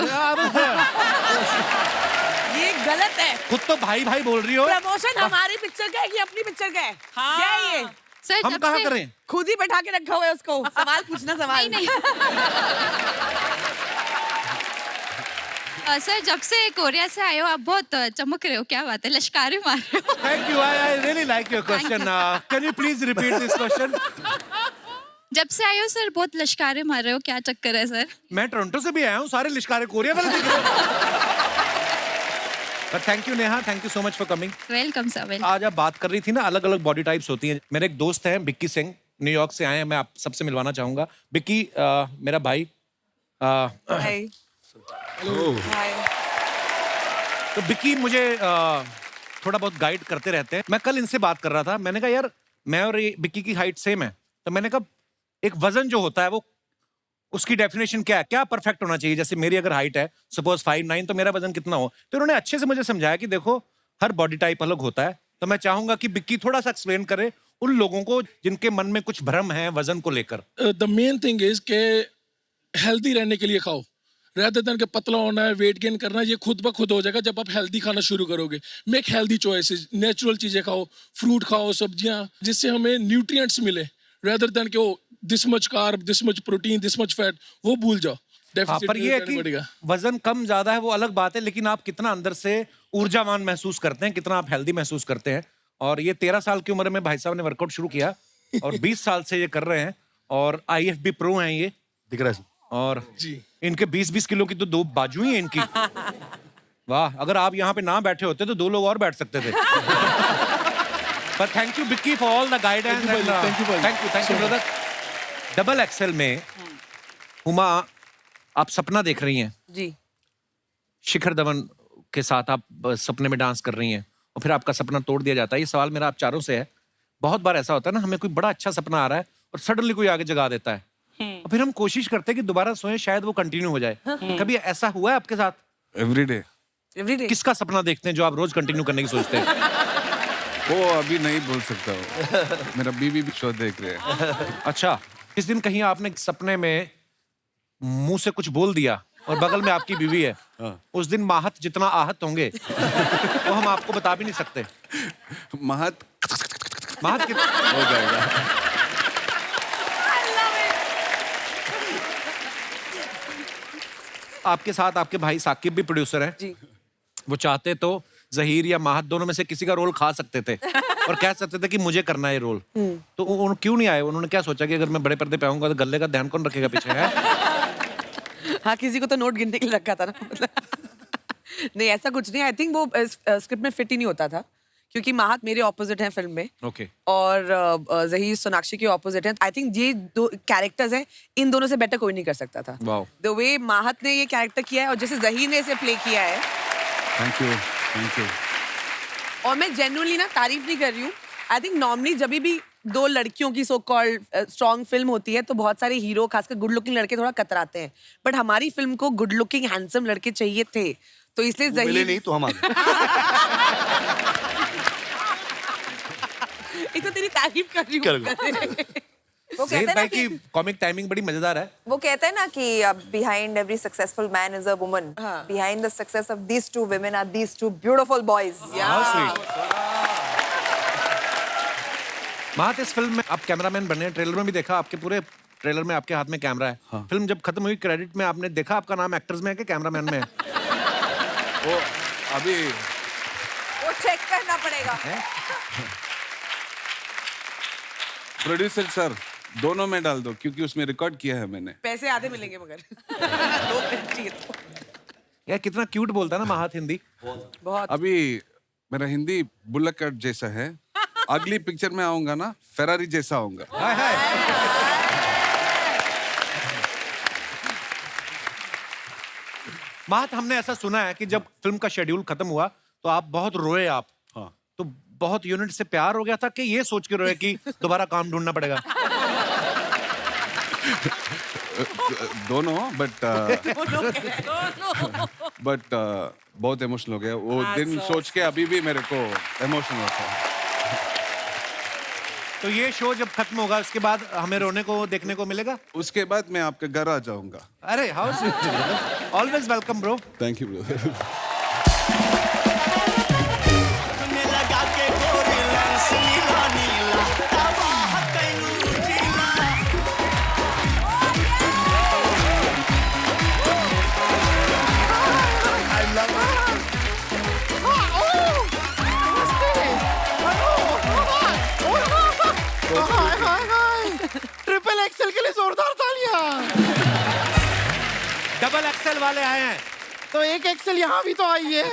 ये गलत है। खुद तो भाई भाई बोल रही हो। प्रमोशन हमारी पिक्चर का है कि अपनी पिक्चर का है? हाँ। क्या है ये? सर हम जब कहाँ से करें? खुद ही बैठा के रखा हुआ है उसको। सवाल पूछना, सवाल नहीं सर जब से कोरिया से आए हो आप बहुत चमक रहे हो, क्या बात है, लश्कारे मार रहे हो। Thank you. I really like your question. Can you please repeat this question? जब से आए हो सर बहुत लश्कारे मार रहे हो, क्या चक्कर है सर? मैं टोरंटो से भी आया हूँ, सारे लिश्कारे कोरिया वाले दिख रहे हैं। Thank you Neha, thank you so much for coming. Welcome sir, welcome. आज आप बात कर रही थी ना, अलग अलग बॉडी टाइप्स होती हैं। मेरे एक दोस्त हैं बिक्की सिंह, न्यूयॉर्क से आए हैं, मैं आप सबसे मिलवाना चाहूंगा। बिक्की मेरा भाई। हाय। हाय। तो बिक्की मुझे थोड़ा बहुत गाइड करते रहते हैं। मैं कल इनसे बात कर रहा था, मैंने कहा यार मैं और ये बिक्की की हाइट सेम है, तो मैंने कहा एक वजन जो होता है वो उसकी डेफिनेशन क्या है, क्या परफेक्ट होना चाहिए। जैसे मेरी अगर हाइट है सपोज 5'9", तो मेरा वजन कितना हो। तो उन्होंने अच्छे से मुझे समझाया कि देखो हर बॉडी टाइप अलग होता है। तो मैं चाहूंगा कि बिक्की थोड़ा सा एक्सप्लेन करे उन लोगों को जिनके मन में कुछ भ्रम है वजन को लेकर। द मेन थिंग इज के हेल्दी रहने के लिए खाओ, rather than के पतला होना है, वेट गेन करना है, ये खुद ब खुद हो जाएगा जब आप हेल्दी खाना शुरू करोगे। मेक हेल्दी चॉइसेस, नेचुरल चीजें खाओ, फ्रूट खाओ, सब्जियां, जिससे हमें न्यूट्रिएंट्स मिले, rather than के this much carb, this much protein, this much fat, वो भूल जाओ। हाँ, पर ये है कि वजन कम ज्यादा है वो अलग बात है, लेकिन आप कितना अंदर से ऊर्जावान महसूस करते हैं, कितना आप हेल्दी महसूस करते हैं। और ये 13 साल की उम्र में भाई साहब ने वर्कआउट शुरू किया और 20 साल से ये कर रहे हैं और IFB प्रो हैं ये, दिख रहा है और इनके 20-20 किलो की तो 2 बाजू ही हैं इनकी। वाह, अगर आप यहाँ पे ना बैठे होते तो 2 लोग और बैठ सकते थे। पर thank you Vicky for all the guidance. Thank you brother. Double XL में हुमा आप सपना देख रही हैं जी। शिखर धवन के साथ आप सपने में डांस कर रही हैं और फिर आपका सपना तोड़ दिया जाता है। ये सवाल मेरा आप चारों से है। बहुत बार ऐसा होता है ना, हमें कोई बड़ा अच्छा सपना आ रहा है और सडनली कोई आगे जगा देता है और फिर हम कोशिश करते हैं कि दोबारा सोएं, शायद वो कंटिन्यू हो जाए। कभी ऐसा हुआ है आपके साथ? एवरीडे। किसका सपना देखते हैं जो आप रोज कंटिन्यू करने की सोचते हैं? वो अभी नहीं बोल सकता हूँ। मेरा बीबी भी शो देख रहे हैं। अच्छा, इस दिन कहीं आपने सपने में मुंह से कुछ बोल दिया और बगल में आपकी बीवी है, उस दिन माहत जितना आहत होंगे वो हम आपको बता भी नहीं सकते। महत कितना हो जाएगा। आपके साथ आपके भाई साकिब भी प्रोड्यूसर हैं जी। वो चाहते तो जहीर या माहत दोनों में से किसी का रोल खा सकते थे और कह सकते थे कि मुझे करना है ये रोल। तो क्यों नहीं आए? उन्होंने क्या सोचा कि अगर मैं बड़े पर्दे पे आऊंगा तो गले का ध्यान कौन रखेगा पीछे है? हाँ, किसी को तो नोट गिनने के लिए रखा था ना। नहीं, ऐसा कुछ नहीं। आई थिंक वो स्क्रिप्ट में फिट ही नहीं होता था क्योंकि माहत मेरे ऑपोजिट हैं फिल्म में। ओके। और जहीर सोनाक्षी के ऑपोजिट हैं। आई थिंक ये 2 कैरेक्टर्स हैं, इन दोनों से बेटर कोई नहीं कर सकता था। द वे माहत ने ये कैरेक्टर किया है और जैसे जहीर ने इसे प्ले किया है। Thank you. और मैं जेन्युइनली ना तारीफ नहीं कर रही हूँ। आई थिंक नॉर्मली जब भी 2 लड़कियों की सो कॉल्ड स्ट्रॉन्ग फिल्म होती है तो बहुत सारे हीरो, खासकर गुड लुकिंग लड़के थोड़ा कतराते हैं, बट हमारी फिल्म को गुड लुकिंग हैंडसम लड़के चाहिए थे, तो इसलिए मिले नहीं तो हम आ गए। एक तो तेरी तारीफ कर रही हूँ। वो कहते जहीर हैं ना भाई कि की कॉमिक टाइमिंग बड़ी मजेदार है। वो कहते हैं ना कि behind every successful man is a woman. हाँ. Behind the success of these 2 women are these 2 beautiful boys. माहत, इस फिल्म में आप कैमरामैन बने हैं, ट्रेलर में भी देखा, आपके पूरे ट्रेलर में आपके हाथ में कैमरा है। हाँ। फिल्म जब खत्म हुई क्रेडिट में आपने देखा आपका नाम एक्टर्स में है कि कैमरामैन में है? वो अभी वो चेक करना पड़ेगा। प्रोड्यूसर सर दोनों में डाल दो क्योंकि उसमें रिकॉर्ड किया है मैंने। पैसे आधे मिलेंगे मगर 2 मिनट चाहिए तो। यार कितना क्यूट बोलता है ना माहत हिंदी। बहुत। अभी मेरा हिंदी बुल्लक कट जैसा है, अगली पिक्चर में आऊंगा ना फेरारी जैसा आऊंगा। हाय हाय। माहत, हमने ऐसा सुना है कि जब फिल्म का शेड्यूल खत्म हुआ तो आप बहुत रोए आप। हाँ। तो बहुत यूनिट से प्यार हो गया था कि ये सोच के रोए कि दोबारा काम ढूंढना पड़ेगा? दोनों, बट बहुत इमोशनल हो गया वो दिन सोच के, अभी भी मेरे को इमोशनल होता है। तो ये शो जब खत्म होगा उसके बाद हमें रोने को देखने को मिलेगा? उसके बाद मैं आपके घर आ जाऊंगा। अरे how sweet, always welcome bro. Thank you brother. Double Excel के लिए जोरदार तालियां। डबल एक्सेल वाले आए हैं। तो एक एक्सेल यहाँ भी तो आई है।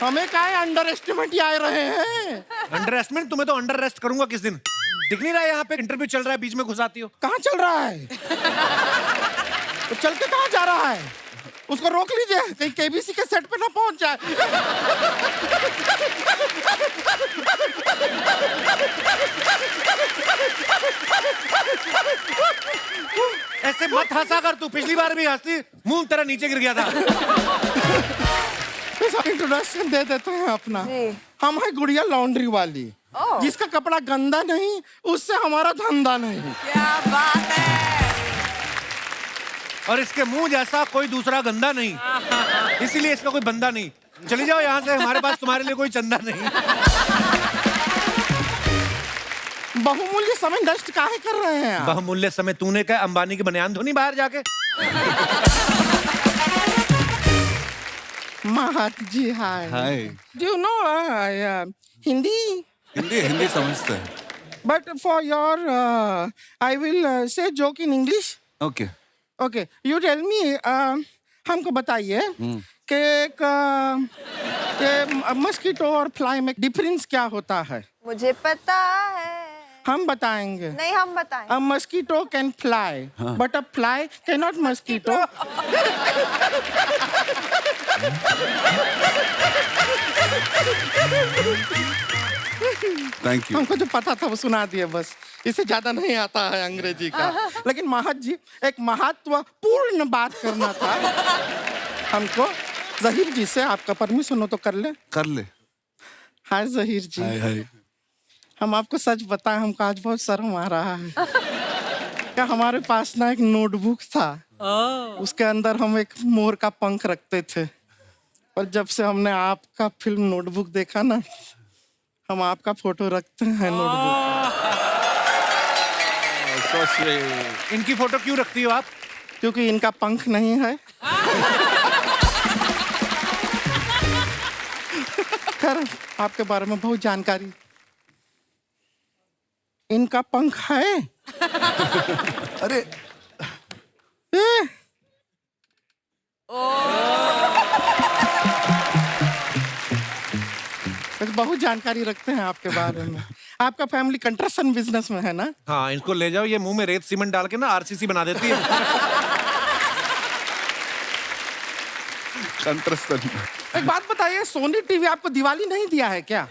हमें क्या है, अंडर एस्टिमेट आए रहे हैं। Under estimate? तुम्हें तो अंडर रेस्ट करूंगा किस दिन। दिख नहीं रहा है यहाँ पे इंटरव्यू चल रहा है, बीच में घुस आती हो। कहाँ चल रहा है? तो चल के कहाँ जा रहा है? उसको रोक लीजिए, कहीं केबीसी के सेट पे ना पहुंच जाए। ऐसे मत हंसा कर तू, पिछली बार भी हंसी, मुंह तेरा नीचे गिर गया था। इंट्रोडक्शन दे देते हैं अपना। जी। हम है गुड़िया लॉन्ड्री वाली, ओह। जिसका कपड़ा गंदा नहीं, उससे हमारा धंधा नहीं। क्या बात है। और इसके मुंह जैसा कोई दूसरा गंदा नहीं, इसीलिए इसका कोई बंदा नहीं। चली जाओ यहाँ से, हमारे पास तुम्हारे लिए कोई चंदा नहीं। बहुमूल्य समय नष्ट काहे कर रहे हैं आप? बहुमूल्य समय तूने क्या अंबानी की बनियान धोनी बाहर जाके? Mahat ji hi. Hi. Do you know Hindi? Hindi समझते हैं। But for your I will say joke in English. Okay. Okay, you tell me, हमको बताइए कि मस्कीटो और फ्लाई में डिफरेंस क्या होता है? मुझे पता है। हम बताएंगे। नहीं, हम बताएं। A mosquito can fly, but a fly cannot mosquito. Thank you. हमको जो पता था वो सुना दिए बस, इससे ज्यादा नहीं आता है अंग्रेजी का। लेकिन महत जी, एक महत्वपूर्ण बात करना था हमको। जहीर जी से आपका परमिशन हो तो कर ले। कर ले। हाय जहीर जी। हाय हाय। हम आपको सच बताएं, हमको आज बहुत शर्म आ रहा है। क्या हमारे पास ना एक नोटबुक था, उसके अंदर हम एक मोर का पंख रखते थे, और जब से हमने आपका फिल्म नोटबुक देखा ना, हम आपका फोटो रखते हैं नोटबुक। So sweet। इनकी फोटो क्यों रखती हो आप? क्योंकि इनका पंख नहीं है। खैर, आपके बारे में बहुत जानकारी। इनका पंख है। अरे बहुत जानकारी रखते हैं आपके बारे में। आपका फैमिली कंस्ट्रक्शन बिजनेस में है ना? हाँ, इनको ले जाओ, ये मुंह में रेत सीमेंट डाल के ना आरसीसी बना देती है। कंट्रस्ट। एक बात बताइए, सोनी टीवी आपको दिवाली नहीं दिया है क्या?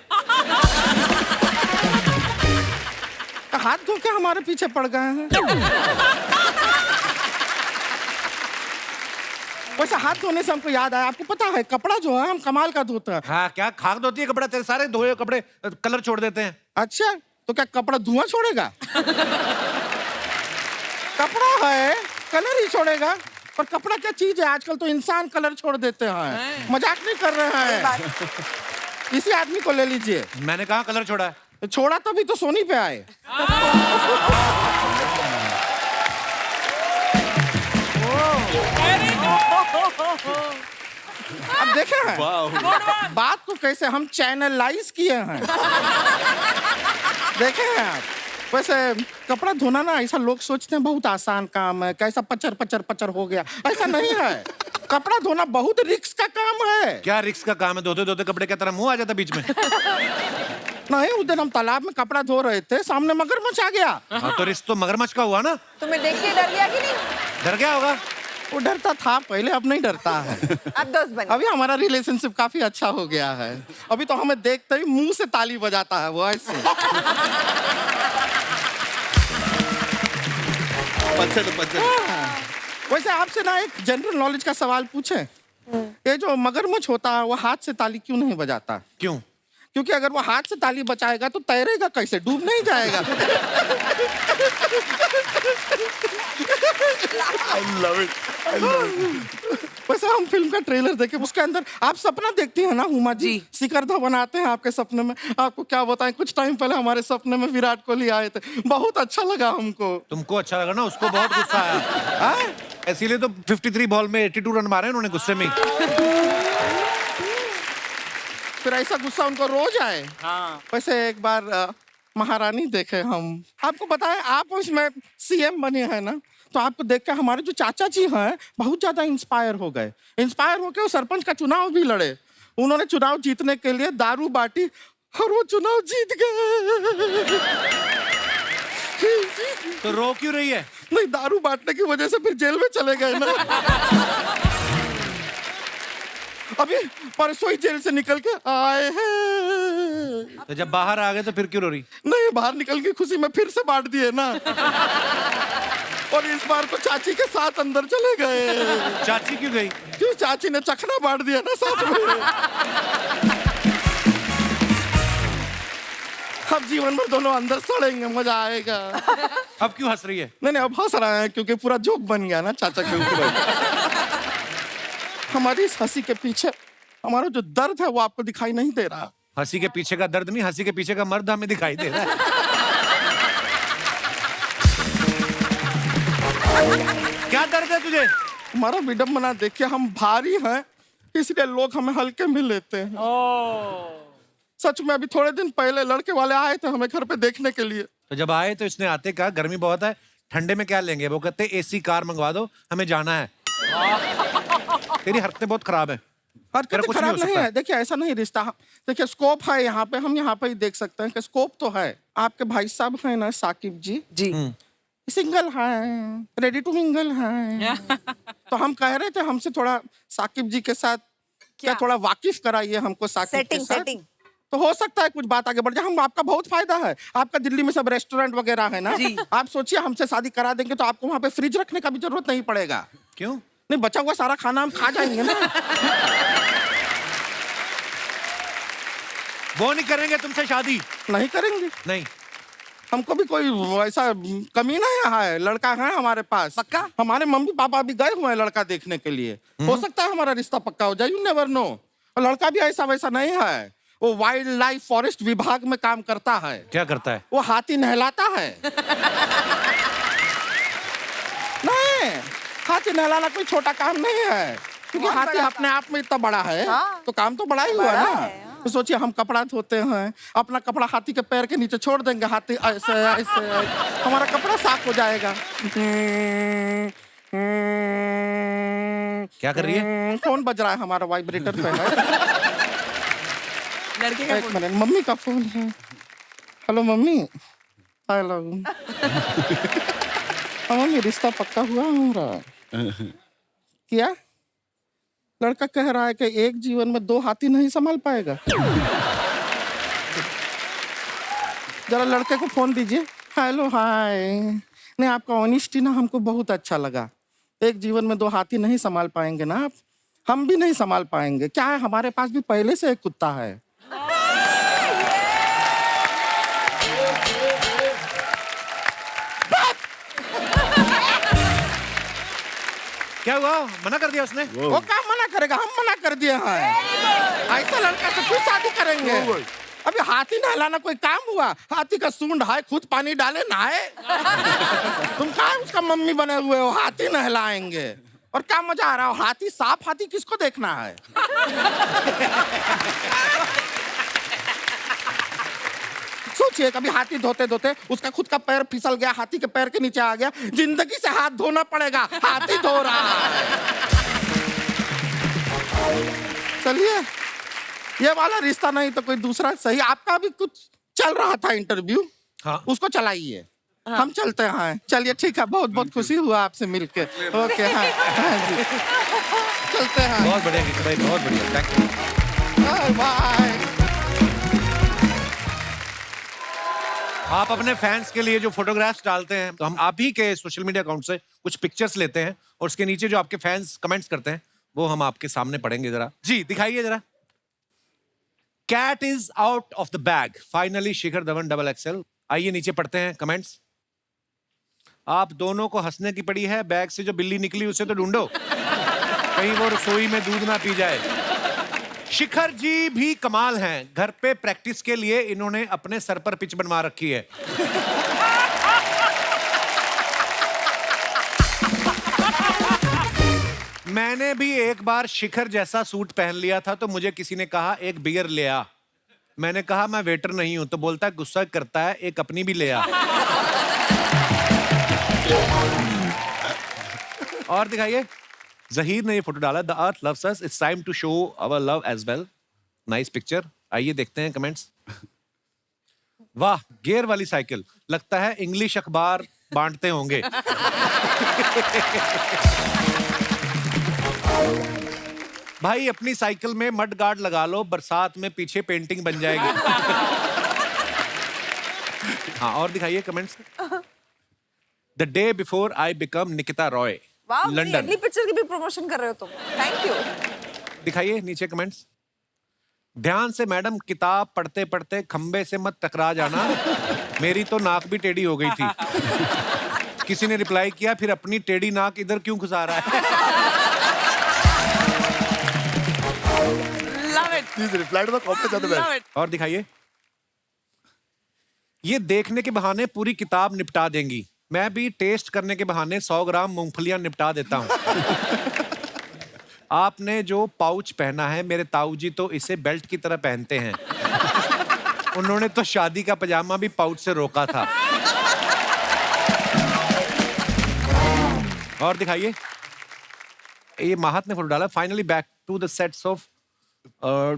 हाथ धो के हमारे पीछे पड़ गए हैं। वैसे हाथ धोने से हमको याद आया, आपको पता है कपड़ा जो है हम कमाल का धोते हैं। हाँ, क्या खाक धोती है कपड़ा? तेरे सारे धोए हुए कपड़े कलर छोड़ देते हैं। अच्छा, तो क्या कपड़ा धुआं छोड़ेगा? कपड़ा है, कलर ही छोड़ेगा। पर कपड़ा क्या चीज है, आजकल तो इंसान कलर छोड़ देते हैं। मजाक नहीं कर रहे हैं। इसी आदमी को ले लीजिए। मैंने कहा कलर छोड़ा है? छोड़ा तभी तो सोनी पे आए। अब देखे हैं बात को कैसे हम चैनलाइज किए हैं। देखे हैं आप? वैसे कपड़ा धोना ना, ऐसा लोग सोचते हैं बहुत आसान काम है, कैसा पचर पचर पचर हो गया। ऐसा नहीं है, कपड़ा धोना बहुत रिस्क का काम है। क्या रिस्क का काम है? धोते धोते कपड़े क्या तरह मुंह आ जाता बीच में? नहीं, उस दिन हम तालाब में कपड़ा धो रहे थे, सामने मगरमच्छ आ गया। हाँ, तो रिस्क तो मगरमच्छ का हुआ ना। तुम्हें देख के डर गया कि नहीं? डर गया होगा। वो डरता था पहले, अब नहीं डरता है। अब दोस्त बने। अभी हमारा रिलेशनशिप काफी अच्छा हो गया है। अभी तो हमें देखते ही मुंह से ताली बजाता है वो ऐसे। वैसे आपसे ना एक जनरल नॉलेज का सवाल पूछे। ये जो मगरमच्छ होता है वो हाथ से ताली क्यों नहीं बजाता? क्यों? क्योंकि अगर वो हाथ से ताली बजाएगा तो तैरेगा कैसे, डूब नहीं जाएगा। I love it. I love it. वैसे हम फिल्म का ट्रेलर देखे, उसके अंदर आप सपना देखती हैं ना हुमा जी? सिकरधा बनाते हैं आपके सपने में। आपको क्या बताएं, कुछ टाइम पहले हमारे सपने में विराट कोहली आए थे, बहुत अच्छा लगा हमको। तुमको अच्छा लगा ना, उसको बहुत गुस्सा आया। इसीलिए तो 53 बॉल में 82 रन मारे उन्होंने गुस्से में। फिर ऐसा गुस्सा उनको रोज आए। हाँ। वैसे एक बार महारानी देखे हम। आपको पता है आप उसमें सीएम बने हैं ना, तो आपको देख के हमारे जो चाचा जी हैं बहुत ज्यादा इंस्पायर हो गए। इंस्पायर होकर वो सरपंच का चुनाव भी लड़े। उन्होंने चुनाव जीतने के लिए दारू बांटी और वो चुनाव जीत गए। तो रो क्यों रही है? नहीं, दारू बांटने की वजह से फिर जेल में चले गए ना। अभी परसों ही जेल से निकल के आए हैं। तो जब बाहर आ गए तो फिर क्यों रो रही? नहीं, बाहर निकल के खुशी में फिर से बांट दिए ना। और इस बार तो चाची के साथ अंदर चले गए। चाची क्यों गई? क्यों? चाची ने चखना बांट दिया ना साथ में। अब जीवन भर दोनों अंदर सड़ेंगे, मजा आएगा। अब क्यों हंस रही है? नहीं, अब हंस रहा है क्योंकि पूरा जोक बन गया ना चाचा के ऊपर। हमारी इस हंसी के पीछे हमारा जो दर्द है वो आपको दिखाई नहीं दे रहा। हंसी के पीछे का दर्द नहीं, हंसी के पीछे का मर्द हमें दिखाई दे रहा है। क्या दर्द है तुझे? हमारा विडम्बना देखिए, हम भारी हैं इसलिए लोग हमें हल्के में लेते हैं। सच में अभी थोड़े दिन पहले लड़के वाले आए थे हमें घर पे देखने के लिए। तो जब आए तो इसने आते कहा गर्मी बहुत है, ठंडे में क्या लेंगे? वो कहते एसी कार मंगवा दो, हमें जाना है। तेरी हरकतें बहुत खराब है। हरकतें कुछ नहीं खराब हो नहीं सकता। है। देखिए ऐसा नहीं रिश्ता। देखिए स्कोप है यहाँ पे, हम यहाँ पे ही देख सकते हैं कि स्कोप तो है। आपके भाई साहब है ना साकिब जी, जी सिंगल है, रेडी टू मिंगल है। तो हम कह रहे थे हमसे थोड़ा साकिब जी के साथ क्या थोड़ा वाकिफ कराइए हमको साकिब के साथ। सेटिंग तो हो सकता है कुछ बात आगे बढ़ जाए। हम आपका बहुत फायदा है। आपका दिल्ली में सब रेस्टोरेंट वगैरह है ना, आप सोचिए हमसे शादी करा देंगे तो आपको वहाँ पे फ्रिज रखने का भी जरूरत नहीं पड़ेगा। क्यों? नहीं, बचा हुआ सारा खाना हम खा जाएंगे ना। वो नहीं करेंगे तुमसे शादी? नहीं करेंगे। नहीं, हमको भी कोई ऐसा कमी नहीं है। लड़का है हमारे पास पक्का? हमारे मम्मी पापा भी गए हुए हैं लड़का देखने के लिए। हो सकता है हमारा रिश्ता पक्का हो जाए, यू नेवर नो। और लड़का भी ऐसा वैसा नहीं है। वो वाइल्ड लाइफ फॉरेस्ट विभाग में काम करता है। क्या करता है? वो हाथी नहलाता है। नहीं, हाथी नहलाना कोई छोटा काम नहीं है, क्योंकि हाथी अपने आप में इतना बड़ा है। तो काम तो बड़ा ही हुआ ना। तो सोचिए हम कपड़ा धोते हैं, अपना कपड़ा हाथी के पैर के नीचे छोड़ देंगे, हाथी ऐसे ऐसे हमारा कपड़ा साफ हो जाएगा। क्या कर रही है? फोन बज रहा है हमारा, वाइब्रेटर पे है। लड़के का एक मिनट, मम्मी का फोन है। Hello mummy. हेलो। मम्मी रिश्ता पक्का हुआ हमारा। क्या? लड़का कह रहा है कि एक जीवन में 2 हाथी नहीं संभाल पाएगा। जरा लड़के को फोन दीजिए। Hello hi. नहीं, आपका ऑनेस्टी ना हमको बहुत अच्छा लगा। एक जीवन में 2 हाथी नहीं संभाल पाएंगे ना आप, हम भी नहीं संभाल पाएंगे। क्या है, हमारे पास भी पहले से एक कुत्ता है। क्या हुआ? मना कर दिया उसने? वो क्या मना करेगा, हम मना कर दिए हैं। ऐसा लड़का से क्यों शादी करेंगे? अभी हाथी नहलाना कोई काम हुआ? हाथी का सूंड है, खुद पानी डाले नहाए। तुम कहा उसका मम्मी बने हुए हो, हाथी नहलाएंगे। और क्या मजा आ रहा हो? हाथी साफ हाथी किसको देखना है? सोचिए कभी हाथी धोते धोते उसका खुद का पैर फिसल गया, हाथी के पैर के नीचे आ गया, जिंदगी से हाथ धोना पड़ेगा, हाथी धो रहा है। चलिए, ये वाला रिश्ता नहीं तो कोई दूसरा सही। आपका भी कुछ चल रहा था इंटरव्यू, हाँ। उसको चलाइए। हम चलते हैं। चलिए ठीक है, बहुत बहुत खुशी हुआ आपसे मिलके। ओके, हाँ जी, चलते हैं। बहुत बढ़िया गीत भाई, बहुत बढ़िया, थैंक यू। बाय। आप अपने फैंस के लिए जो फोटोग्राफ्स डालते हैं, तो हम आप ही के सोशल मीडिया अकाउंट से कुछ पिक्चर्स लेते हैं और उसके नीचे जो आपके फैंस कमेंट्स करते हैं वो हम आपके सामने पढ़ेंगे। जरा जी दिखाइए जरा। Cat is out of the bag, finally Shikhar Dhawan XXL। आइए नीचे पढ़ते हैं कमेंट्स। आप दोनों को हंसने की पड़ी है, बैग से जो बिल्ली निकली उसे तो ढूंढो, कहीं वो रसोई में दूध ना पी जाए। शिखर जी भी कमाल हैं, घर पे प्रैक्टिस के लिए इन्होंने अपने सर पर पिच बनवा रखी है। मैंने भी एक बार शिखर जैसा सूट पहन लिया था तो मुझे किसी ने कहा एक बियर ले आ। मैंने कहा मैं वेटर नहीं हूं, तो बोलता है गुस्सा करता है, एक अपनी भी ले आ। और दिखाइए, जहीर ने ये फोटो डाला, the earth loves us, it's time to show our love as well. Nice picture. आइए देखते हैं कमेंट्स। वाह, गियर वाली साइकिल, लगता है इंग्लिश अखबार बांटते होंगे। भाई अपनी साइकिल में मड गार्ड लगा लो, बरसात में पीछे पेंटिंग बन जाएगी। हाँ, और दिखाइए comments. The day before I become Nikita Roy, वाह, मेरी लंदन। अगली पिक्चर की भी प्रमोशन कर रहे हो तुम। Thank you. दिखाइए नीचे कमेंट्स। ध्यान से मैडम, किताब पढ़ते पढ़ते खंबे से मत टकरा जाना, मेरी तो नाक भी टेढ़ी हो गई थी। किसी ने रिप्लाई किया, फिर अपनी टेढ़ी नाक इधर क्यों घुसा रहा है? Love it. Please reply to the comment. Love it. और दिखाइए, ये देखने के बहाने पूरी किताब निपटा देंगी, मैं भी टेस्ट करने के बहाने 100 ग्राम मूंगफलियां निपटा देता हूं। आपने जो पाउच पहना है, मेरे ताऊ जी तो इसे बेल्ट की तरह पहनते हैं। उन्होंने तो शादी का पजामा भी पाउच से रोका था। और दिखाइए, ये माहत ने फोटो डाला, finally back to the sets of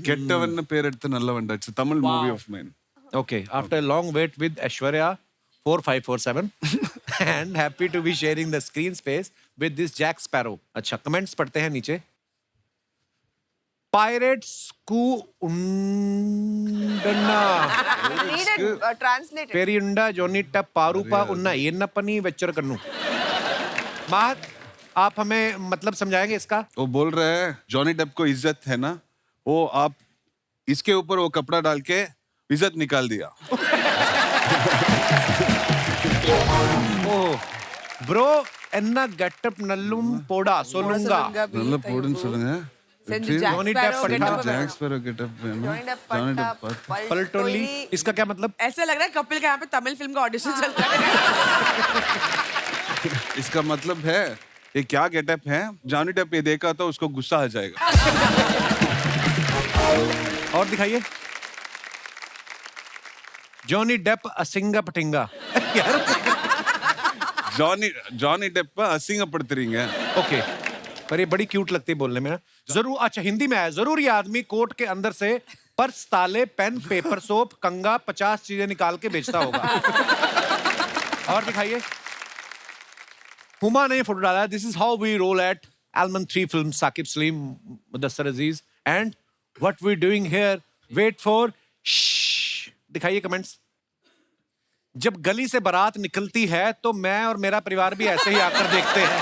கெட்டவன் பேர் எடுத்து நல்லவன். It's a Tamil movie of mine. Okay, after a long wait with Aishwarya 4547 and happy to be sharing the screen space with this Jack Sparrow. अच्छा, comments पढ़ते हैं नीचे। Pirates ku undana Needed translated. पेरियुंडा जोनी टप पारूपा उन्ना येन्नपनी वेच्चर कन्नू। माहत, आप हमें मतलब समझाएंगे इसका? वो बोल रहे हैं जॉनी डेप को इज्जत है ना, वो आप इसके ऊपर वो कपड़ा डाल के इज्जत निकाल दिया। ओह ब्रो, एन्ना गेटअप नल्लुम पोड़ा सोलुंगा। நல்ல போடுன்னு சொல்லுங்க. Johnny Depp पट्टा। जैक स्पैरो गेटअप है ना, जॉनी डेप पलटोली, इसका क्या मतलब? ऐसा लग रहा है कपिल का यहाँ पे तमिल फिल्म का ऑडिशन चल रहा है। इसका मतलब है ये क्या गेटअप है, जॉनी डेप ये देखा तो उसको गुस्सा आ जाएगा। और दिखाइए, जॉनी डेप असिंगा पटिंगा। जॉनी डेप असिंगப்படுத்துறீங்க। ओके, पर ये बड़ी क्यूट लगती है बोलने में ना। जरूर, अच्छा हिंदी में आया, जरूर ये आदमी कोट के अंदर से पर्स, ताले, पेन, पेपर, सोप, कंगा 50 चीजें निकाल के बेचता होगा। और दिखाइए, हुमा ने फोटो डाला, this is how we roll at एलमन 3 film, Saqib Saleem, Mudassar Aziz and what we doing here, wait for. दिखाइए कमेंट्स। जब गली से बारात निकलती है तो मैं और मेरा परिवार भी ऐसे ही आकर देखते हैं।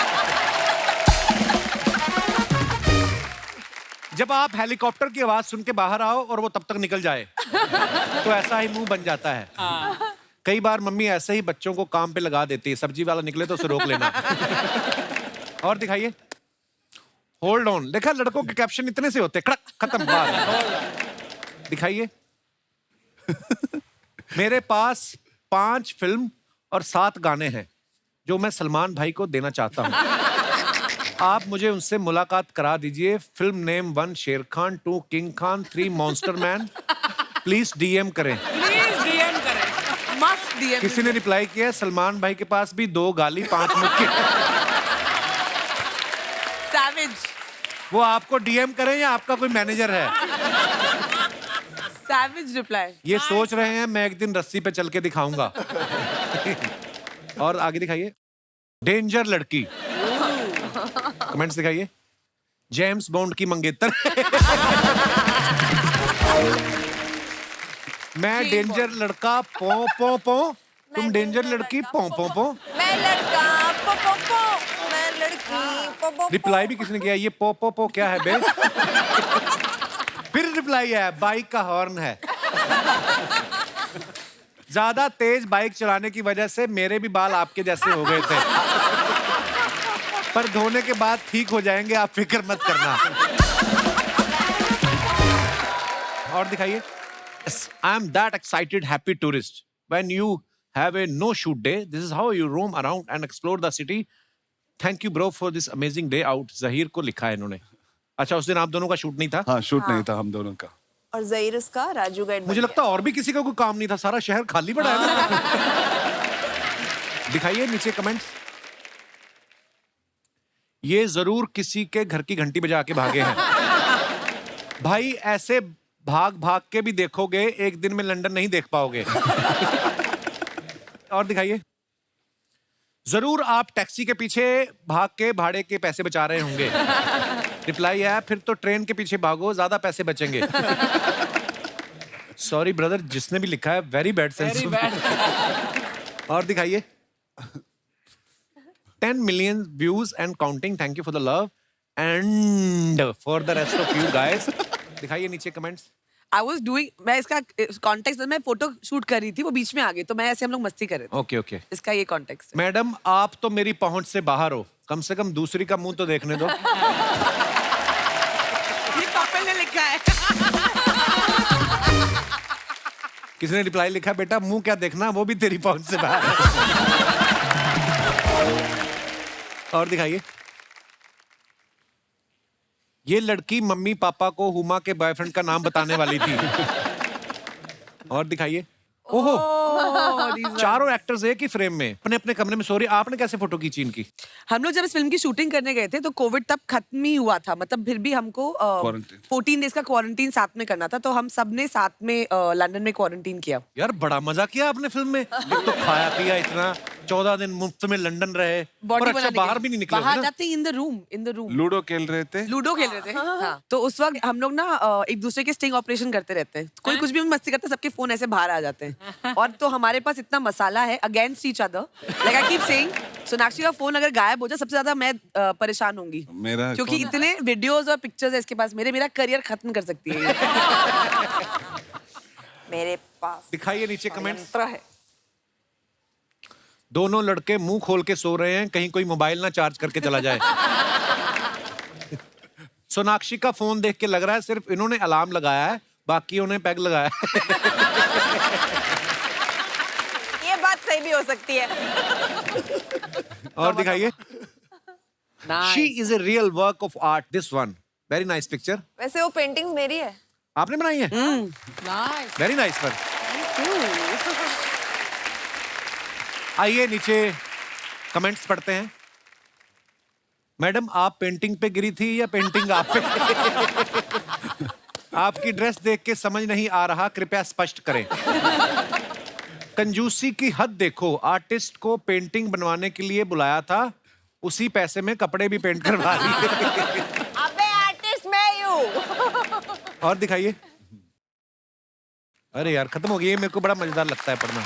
जब आप हेलीकॉप्टर की आवाज सुन के बाहर आओ और वो तब तक निकल जाए, तो ऐसा ही मुंह बन जाता है। कई बार मम्मी ऐसे ही बच्चों को काम पे लगा देती है, सब्जी वाला निकले तो उसे रोक लेना। और दिखाइए, होल्ड ऑन। देखा, लड़कों के कैप्शन इतने से होते, कड़क, खत्म, बात। दिखाइए, मेरे पास 5 फिल्म और 7 गाने हैं जो मैं सलमान भाई को देना चाहता हूं। आप मुझे उनसे मुलाकात करा दीजिए। फिल्म नेम 1 शेर Khan, 2 king Khan, 3 monster man. Please DM करें। प्लीज डीएम करें, मस्ट डीएम। किसी ने रिप्लाई किया, सलमान भाई के पास भी 2 गाली 5 मुक्के। सैवेज। वो आपको डीएम करें या आपका कोई मैनेजर है? Savage reply. ये सोच रहे हैं मैं एक दिन रस्सी पे चल के दिखाऊंगा। और आगे दिखाइए, डेंजर लड़की। कमेंट्स दिखाइए, जेम्स बॉन्ड की मंगेतर। मैं डेंजर लड़का पो पो पो, तुम डेंजर लड़की पो पो पो। मैं लड़का पो पो पो, मैं लड़की पो पो पो। रिप्लाई भी किसी ने किया, ये पो पो पो क्या है बे? फिर रिप्लाई है, बाइक का हॉर्न है। ज्यादा तेज बाइक चलाने की वजह से मेरे भी बाल आपके जैसे हो गए थे, पर धोने के बाद ठीक हो जाएंगे, आप फिक्र मत करना। और दिखाइए, I am that excited happy tourist when you have a know shoot day, this is how you roam around and explore the city. Thank you bro for this amazing day out. Zaheer को लिखा है इन्होंने। अच्छा, उस दिन आप दोनों का शूट नहीं था? हाँ, शूट नहीं था हम दोनों का। और जहीर उसका राजू गाइड मुझे लगता है और भी किसी का कोई काम नहीं था, सारा शहर खाली पड़ा है ना। दिखाइए नीचे कमेंट्स। ये जरूर किसी के घर की घंटी बजा के भागे हैं। भाई ऐसे भाग भाग के भी देखोगे एक दिन में लंदन नहीं देख पाओगे। और दिखाइए। जरूर आप टैक्सी के पीछे भाग के भाड़े के पैसे बचा रहे होंगे। रिप्लाई है फिर तो ट्रेन के पीछे भागो, ज्यादा पैसे बचेंगे। सॉरी ब्रदर, जिसने भी लिखा है वेरी बैड सेंस। और दिखाइए। 10 million views and counting. Thank you for the love and for the rest of you guys. दिखाइए नीचे कमेंट्स। I was doing, मैं इसका कॉन्टेक्स्ट में फोटो शूट कर रही थी, वो बीच में आ गई, तो मैं ऐसे हम लोग मस्ती कर रहे थे। Okay okay. इसका ये कॉन्टेक्स्ट। मैडम आप तो मेरी पहुंच से बाहर हो, कम से कम दूसरी का मुंह तो देखने दो। ये कपिल ने लिखा है। किसी ने रिप्लाई लिखा बेटा मुंह क्या देखना, वो भी तेरी पहुंच से बाहर है। और दिखाइए। ये लड़की मम्मी पापा को हुमा के बॉयफ्रेंड का नाम बताने वाली थी। और दिखाइए। ओहो, चारों एक्टर्स एक ही फ्रेम में अपने अपने कमरे में। सॉरी, आपने कैसे फोटो खींची इनकी? हम लोग जब इस फिल्म की शूटिंग करने गए थे तो कोविड तब खत्म ही हुआ था, मतलब फिर भी हमको 14 डेज का क्वारंटीन साथ में करना था, तो हम सब ने साथ में लंदन में क्वारंटीन किया। यार बड़ा मजा किया आपने फिल्म में। एक तो खाया पिया इतना, 14 दिन मुफ्त में लंदन रहे, और अच्छा बाहर भी नहीं निकले। बाहर जाते इन द रूम लूडो खेल रहे थे। लूडो खेल रहे थे। हाँ। तो उस वक्त हम लोग ना एक दूसरे के स्टिंग ऑपरेशन करते रहते हैं। कोई कुछ भी मस्ती करते हैं, सबके फोन ऐसे बाहर आ जाते हैं। और तो हमारे पास इतना मसाला है against each other, like I keep saying Sonakshi का फोन अगर गायब हो जाए सबसे ज्यादा मैं परेशान होंगी, मेरा क्योंकि इतने वीडियोस और पिक्चर्स है इसके पास, मेरा करियर खत्म कर सकती है। मेरे पास दिखाइए नीचे कमेंट्स। यंत्र है। दोनों लड़के मुंह खोल के सो रहे हैं, कहीं कोई मोबाइल ना चार्ज करके चला जाए। सोनाक्षी का फोन देख के लग रहा है सिर्फ इन्होंने अलार्म लगाया है, बाकी उन्हें पैग लगाया है। ये बात सही भी हो सकती है। और दिखाइए। She is a real work of art. This one, very nice picture. वैसे वो पेंटिंग्स मेरी है। आपने बनाई है? Very nice पर। आइए नीचे कमेंट्स पढ़ते हैं। मैडम आप पेंटिंग पे गिरी थी या पेंटिंग आप पे? आपकी ड्रेस देख के समझ नहीं आ रहा, कृपया स्पष्ट करें। कंजूसी की हद देखो, आर्टिस्ट को पेंटिंग बनवाने के लिए बुलाया था, उसी पैसे में कपड़े भी पेंट करवा लिए। अबे आर्टिस्ट मैं ही हूँ। और दिखाइए। अरे यार खत्म हो गई, ये मेरे को बड़ा मजेदार लगता है पढ़ना।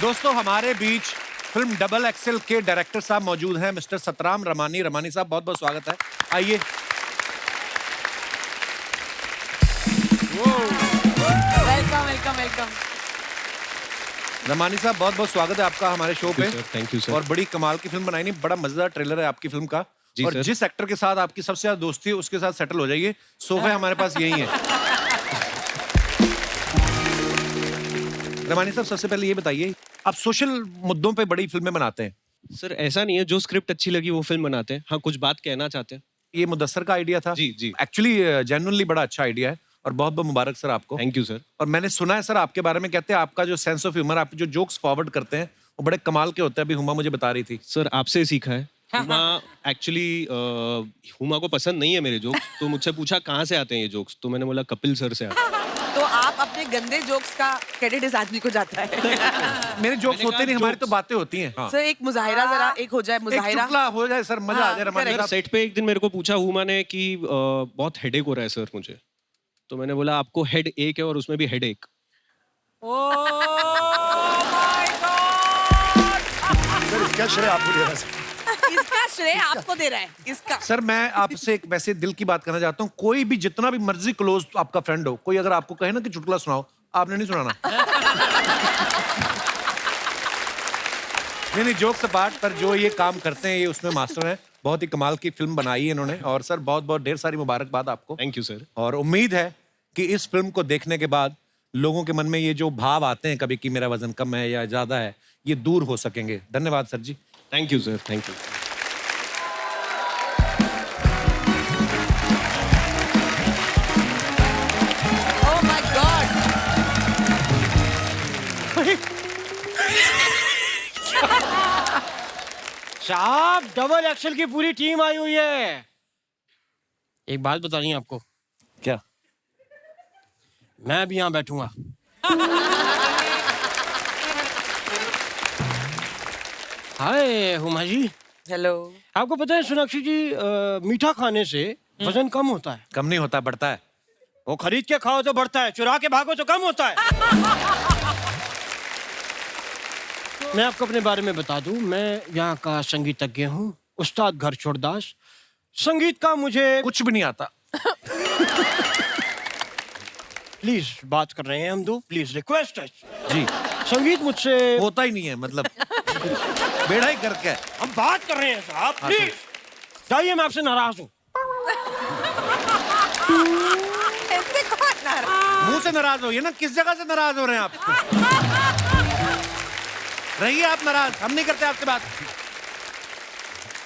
दोस्तों हमारे बीच फिल्म डबल एक्सेल के डायरेक्टर साहब मौजूद हैं, मिस्टर सतराम रमानी। रमानी साहब बहुत बहुत स्वागत है, आइए। Welcome welcome welcome. रमानी साहब बहुत बहुत स्वागत है आपका हमारे शो पे। Thank you sir. और बड़ी कमाल की फिल्म बनाई, नहीं बड़ा मजेदार ट्रेलर है आपकी फिल्म का। जी और सर। जिस एक्टर के साथ आपकी सबसे ज्यादा दोस्ती है उसके साथ सेटल हो जाइए, सोफे हमारे पास यही है। रमानी साहब सबसे पहले ये बताइए, आप सोशल मुद्दों पे बड़ी फिल्में बनाते हैं। सर ऐसा नहीं है, जो स्क्रिप्ट अच्छी लगी वो फिल्म बनाते हैं। हाँ कुछ बात कहना चाहते हैं। ये मुदस्सर का आइडिया था? जी जी। एक्चुअली जेन्युइनली बड़ा अच्छा आइडिया है और बहुत बहुत मुबारक सर आपको। Thank you sir. और मैंने सुना है सर आपके बारे में, कहते हैं आपका जो सेंस ऑफ ह्यूमर, आप जो जोक्स फॉरवर्ड करते हैं वो बड़े कमाल के होते हैं। अभी हुमा मुझे बता रही थी। सर आपसे सीखा है। हुमा एक्चुअली हुमा को पसंद नहीं है मेरे जोक्स, तो मुझसे पूछा कहाँ से आते हैं ये जोक्स, तो मैंने बोला कपिल सर से आते हैं। तो आप अपने गंदे जोक्स का क्रेडिट इस आदमी को जाता है। मेरे जोक्स होते नहीं, हमारी तो बातें होती हैं। हाँ। सर एक मुजाहिरा जरा एक हो जाए, एक मुजाहिरा चुटकुला हो जाए सर, मजा आ जाए। रमानी सर साहब सेट पे एक दिन मेरे को पूछा हुमा ने कि बहुत हेडेक हो रहा है सर मुझे, तो मैंने बोला आपको हेड एक है और उसमें भी हेड एक। सर इसका श्रेय आपको दे रहा है सर। इसका श्रेय आपको दे रहा है इसका। सर मैं आपसे एक वैसे दिल की बात करना चाहता हूँ, कोई भी जितना भी मर्जी क्लोज आपका फ्रेंड हो, कोई अगर आपको कहे ना कि चुटकुला सुनाओ, आपने नहीं सुनाना। नहीं जोक्स अपार्ट, पर जो ये काम करते हैं ये उसमें मास्टर हैं। बहुत ही कमाल की फिल्म बनाई है इन्होंने, और सर बहुत बहुत ढेर सारी मुबारकबाद आपको। Thank you sir. और उम्मीद है कि इस फिल्म को देखने के बाद लोगों के मन में ये जो भाव आते हैं कभी कि मेरा वजन कम है या ज्यादा है, ये दूर हो सकेंगे। धन्यवाद सर जी। Thank you sir. Thank you. नहीं साहब, डबल एक्सेल की पूरी टीम आई हुई है। एक बात बतानी है आपको। क्या? मैं भी यहाँ बैठूंगा। हाय हुमा जी। हेलो। आपको पता है सोनाक्षी जी, मीठा खाने से वजन कम होता है। कम नहीं होता, बढ़ता है। वो खरीद के खाओ तो बढ़ता है, चुरा के भागो तो कम होता है। मैं आपको अपने बारे में बता दूं, मैं यहाँ का संगीतज्ञ हूँ, उस्ताद घर छोड़दास। संगीत का मुझे कुछ भी नहीं आता। प्लीज, बात कर रहे हैं हम दो, प्लीज रिक्वेस्ट है जी। संगीत मुझसे होता ही नहीं है, मतलब बेड़ा ही करके। हम बात कर रहे हैं साहब, प्लीज जाइए, मैं आपसे नाराज हूँ। ऐसे कौन नाराज? मुंह से नाराज होइए ना, किस जगह से नाराज हो रहे हैं आप? रहिए आप नाराज, हम नहीं करते आपसे बात।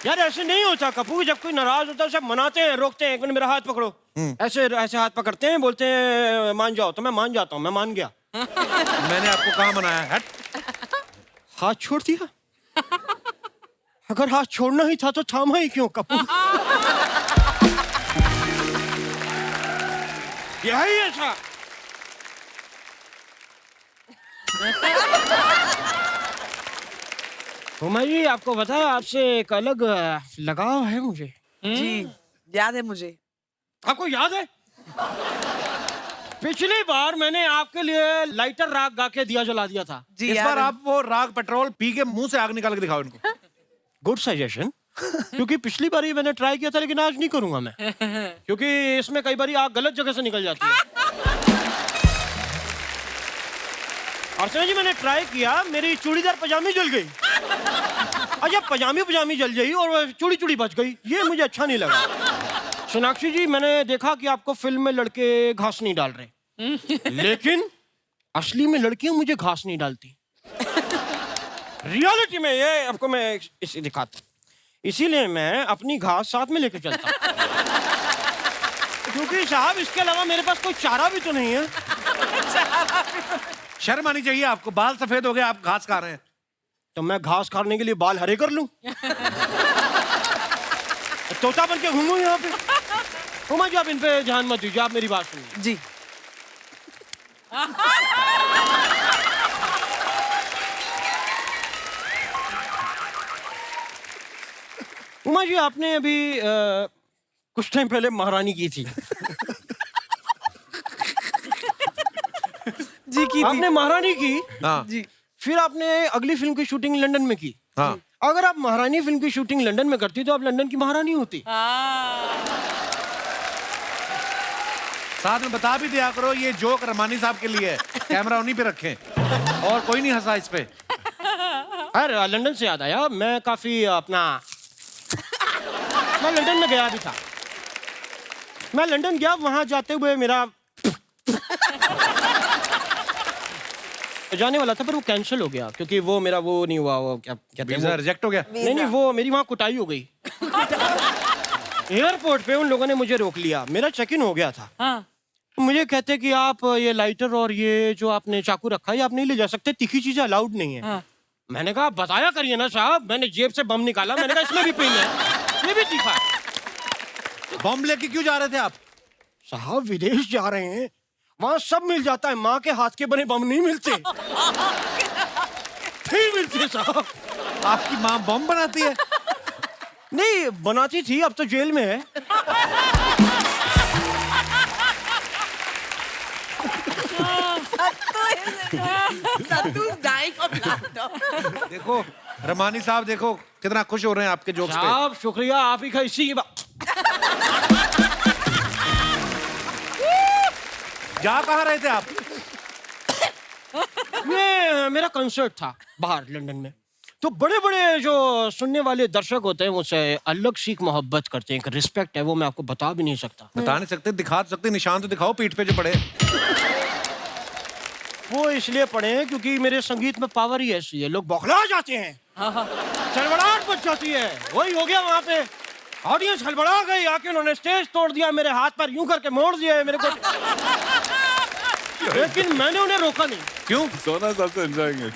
यार ऐसे नहीं होता कपूर, जब कोई नाराज होता है सब मनाते हैं, रोकते हैं। एक मिनट मेरा हाथ पकड़ो। ऐसे ऐसे हाथ पकड़ते हैं, बोलते हैं मान जाओ, तो मैं मान जाता हूँ, मैं मान गया। मैंने आपको कहाँ मनाया? हट। हाथ छोड़ दिया। अगर हाथ छोड़ना ही था तो थामा ही क्यों कपूर? यही ऐसा। हुमा जी, आपको पता है आपसे एक अलग लगाव है मुझे। जी, याद है मुझे। आपको याद है पिछली बार मैंने आपके लिए लाइटर राग गा के दिया जला दिया था। जी, इस याद बार है। आप वो राग पेट्रोल पी के मुंह से आग निकाल के दिखाओ इनको। Good suggestion. क्योंकि पिछली बार मैंने ट्राई किया था, लेकिन आज नहीं करूंगा मैं, क्योंकि इसमें कई बार आग गलत जगह से निकल जाती है। अर्चना जी, मैंने ट्राई किया, मेरी चूड़ीदार पजामी जल गई। अच्छा, पजामी जल गई और चूड़ी बच गई, ये मुझे अच्छा नहीं लगा। सोनाक्षी जी, मैंने देखा कि आपको फिल्म में लड़के घास नहीं डाल रहे, लेकिन असली में लड़कियां मुझे घास नहीं डालती। रियलिटी में ये आपको मैं इसे दिखाता, इसीलिए मैं अपनी घास साथ में लेके चलता, क्योंकि साहब इसके अलावा मेरे पास कोई चारा भी तो नहीं है। शर्म आनी चाहिए आपको, बाल सफेद हो गए, आप घास खा रहे हैं। तो मैं घास खाने के लिए बाल हरे कर लूं? तोता बन के घूमूं यहाँ पे? हुमा जी, आप इन पे ध्यान मत दीजिए, आप मेरी बात सुनिए। जी। उमा जी, आपने अभी कुछ टाइम पहले महारानी की थी। जी, की थी। आपने महारानी की। हाँ। जी। फिर आपने अगली फिल्म की शूटिंग लंदन में की। हाँ। अगर आप महारानी फिल्म की शूटिंग लंदन में करती तो आप लंदन की महारानी होती। साथ में बता भी दिया करो, ये जोक रमानी साहब के लिए है, कैमरा उन्हीं पे रखें, और कोई नहीं हंसा इस पे। अरे लंदन से याद आया, मैं काफी मैं लंदन में गया भी था। मैं लंदन गया, वहां जाते हुए मेरा जाने वाला था, पर वो कैंसिल हो गया, क्योंकि वो मेरा वो नहीं हुआ, वो क्या कहते हैं, वीजा रिजेक्ट हो गया। नहीं, वो मेरी वहां कुटाई हो गई। एयरपोर्ट पे उन लोगों ने मुझे रोक लिया, मेरा चेक इन हो गया था। हाँ। मुझे कहते कि आप ये लाइटर और ये जो आपने चाकू रखा है, आप नहीं ले जा सकते, तीखी चीजें अलाउड नहीं है। हाँ। मैंने कहा बताया करिए ना साहब। मैंने जेब से बम निकाला, मैंने कहा इसमें भी पिन है, ये भी तीखा है। बम लेके क्यों जा रहे थे आप? साहब, विदेश जा रहे हैं, वहां सब मिल जाता है, माँ के हाथ के बने बम नहीं मिलते। नहीं मिलते साहब। आपकी माँ बम बनाती है? नहीं बनाती थी, अब तो जेल में है। देखो रमानी साहब, देखो कितना खुश हो रहे हैं आपके जोक्स पे। साहब शुक्रिया, आप ही का इसी की बात। जा कहाँ रहे थे आप? ये मेरा कंसर्ट था बाहर लंदन में, तो बड़े बड़े जो सुनने वाले दर्शक होते हैं मुझसे अलग सीख मोहब्बत करते हैं, एक रिस्पेक्ट है, वो मैं आपको बता भी नहीं सकता। बता नहीं सकते, दिखा सकते, निशान तो दिखाओ पीठ पे जो पड़े। वो इसलिए पड़े हैं क्योंकि मेरे संगीत में पावर ही ऐसी है, लोग बौखला जाते हैं, चड़बड़ाहट मच जाती है। वही हो गया वहां पे, ऑडियंस हड़बड़ा गई, आके उन्होंने स्टेज तोड़ दिया, मेरे हाथ पर यूं करके मोड़ दिया, मेरे को लेकिन मैंने उन्हें रोका नहीं। क्यों सोना सबसे एंजॉयिंग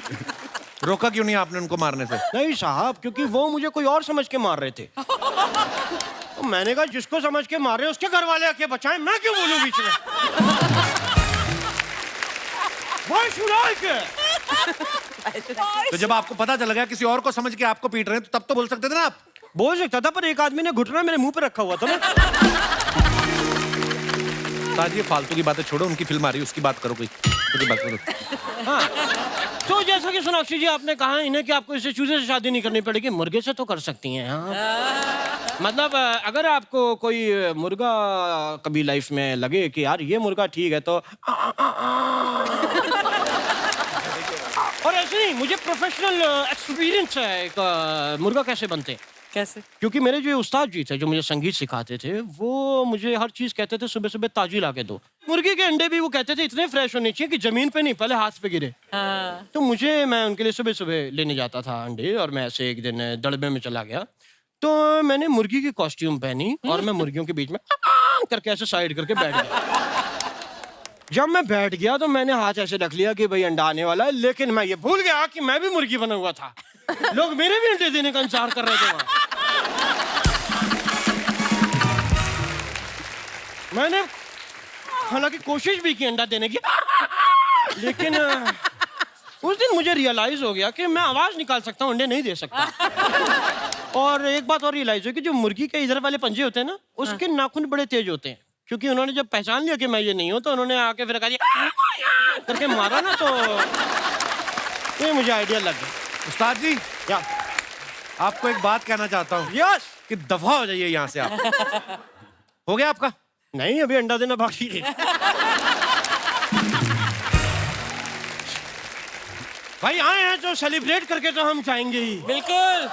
रोका क्यों नहीं आपने उनको मारने से? नहीं साहब, क्योंकि वो मुझे कोई और समझ के मार रहे थे। तो मैंने कहा जिसको समझ के मार रहे उसके घर वाले आके बचाएं, मैं क्यों बोलूं बीच में? Why should I care? तो जब आपको पता चल गया किसी और को समझ के आपको पीट रहे हैं, तो तब तो बोल सकते थे ना आप। बोल सकता था, पर एक आदमी ने घुटना मेरे मुंह पे रखा हुआ था ना। ताज ये फालतू की बातें छोड़ो, उनकी फिल्म आ रही है उसकी बात करो, कोई उसकी बात करो। हाँ, तो जैसा कि सोनाक्षी जी आपने कहा इन्हें कि आपको इससे चूजे से शादी नहीं करनी पड़ेगी, मुर्गे से तो कर सकती हैं। हाँ, मतलब अगर आपको कोई मुर्गा कभी लाइफ में लगे कि यार ये मुर्गा ठीक है, तो और ऐसे नहीं, मुझे प्रोफेशनल एक्सपीरियंस है एक मुर्गा कैसे बनते हैं। कैसे? क्योंकि मेरे जो उस्ताद जी थे जो मुझे संगीत सिखाते थे, वो मुझे हर चीज कहते थे सुबह सुबह ताजी ला के दो। मुर्गी के अंडे भी वो कहते थे इतने फ्रेश होने चाहिए कि जमीन पे नहीं, पहले हाथ पे गिरे। तो मैं उनके लिए सुबह सुबह लेने जाता था अंडे, और मैं ऐसे एक दिन दड़बे में चला गया, तो मैंने मुर्गी की कॉस्ट्यूम पहनी और मैं मुर्गियों के बीच में करके ऐसे साइड करके बैठ गया। जब मैं बैठ गया तो मैंने हाथ ऐसे रख लिया कि भाई अंडा आने वाला है, लेकिन मैं ये भूल गया कि मैं भी मुर्गी बना हुआ था। लोग मेरे भी अंडे देने का इंतजार कर रहे थे वहां। मैंने हालांकि कोशिश भी की अंडा देने की, लेकिन उस दिन मुझे रियलाइज हो गया कि मैं आवाज निकाल सकता हूँ, अंडे नहीं दे सकता। और एक बात और रियलाइज हुई कि जो मुर्गी के इधर वाले पंजे होते हैं ना, उसके नाखून बड़े तेज होते हैं, क्योंकि उन्होंने जब पहचान लिया कि मैं ये नहीं हूं, तो उन्होंने आके फिर कहा करके मारा ना, तो ये मुझे आइडिया लग गया। उस्ताद जी क्या? आपको एक बात कहना चाहता हूँ यस, कि दफा हो जाइए यहाँ से आप। हो गया आपका? नहीं, अभी अंडा देना बाकी है। भाई आए हैं तो सेलिब्रेट करके तो हम जाएंगे ही। बिल्कुल।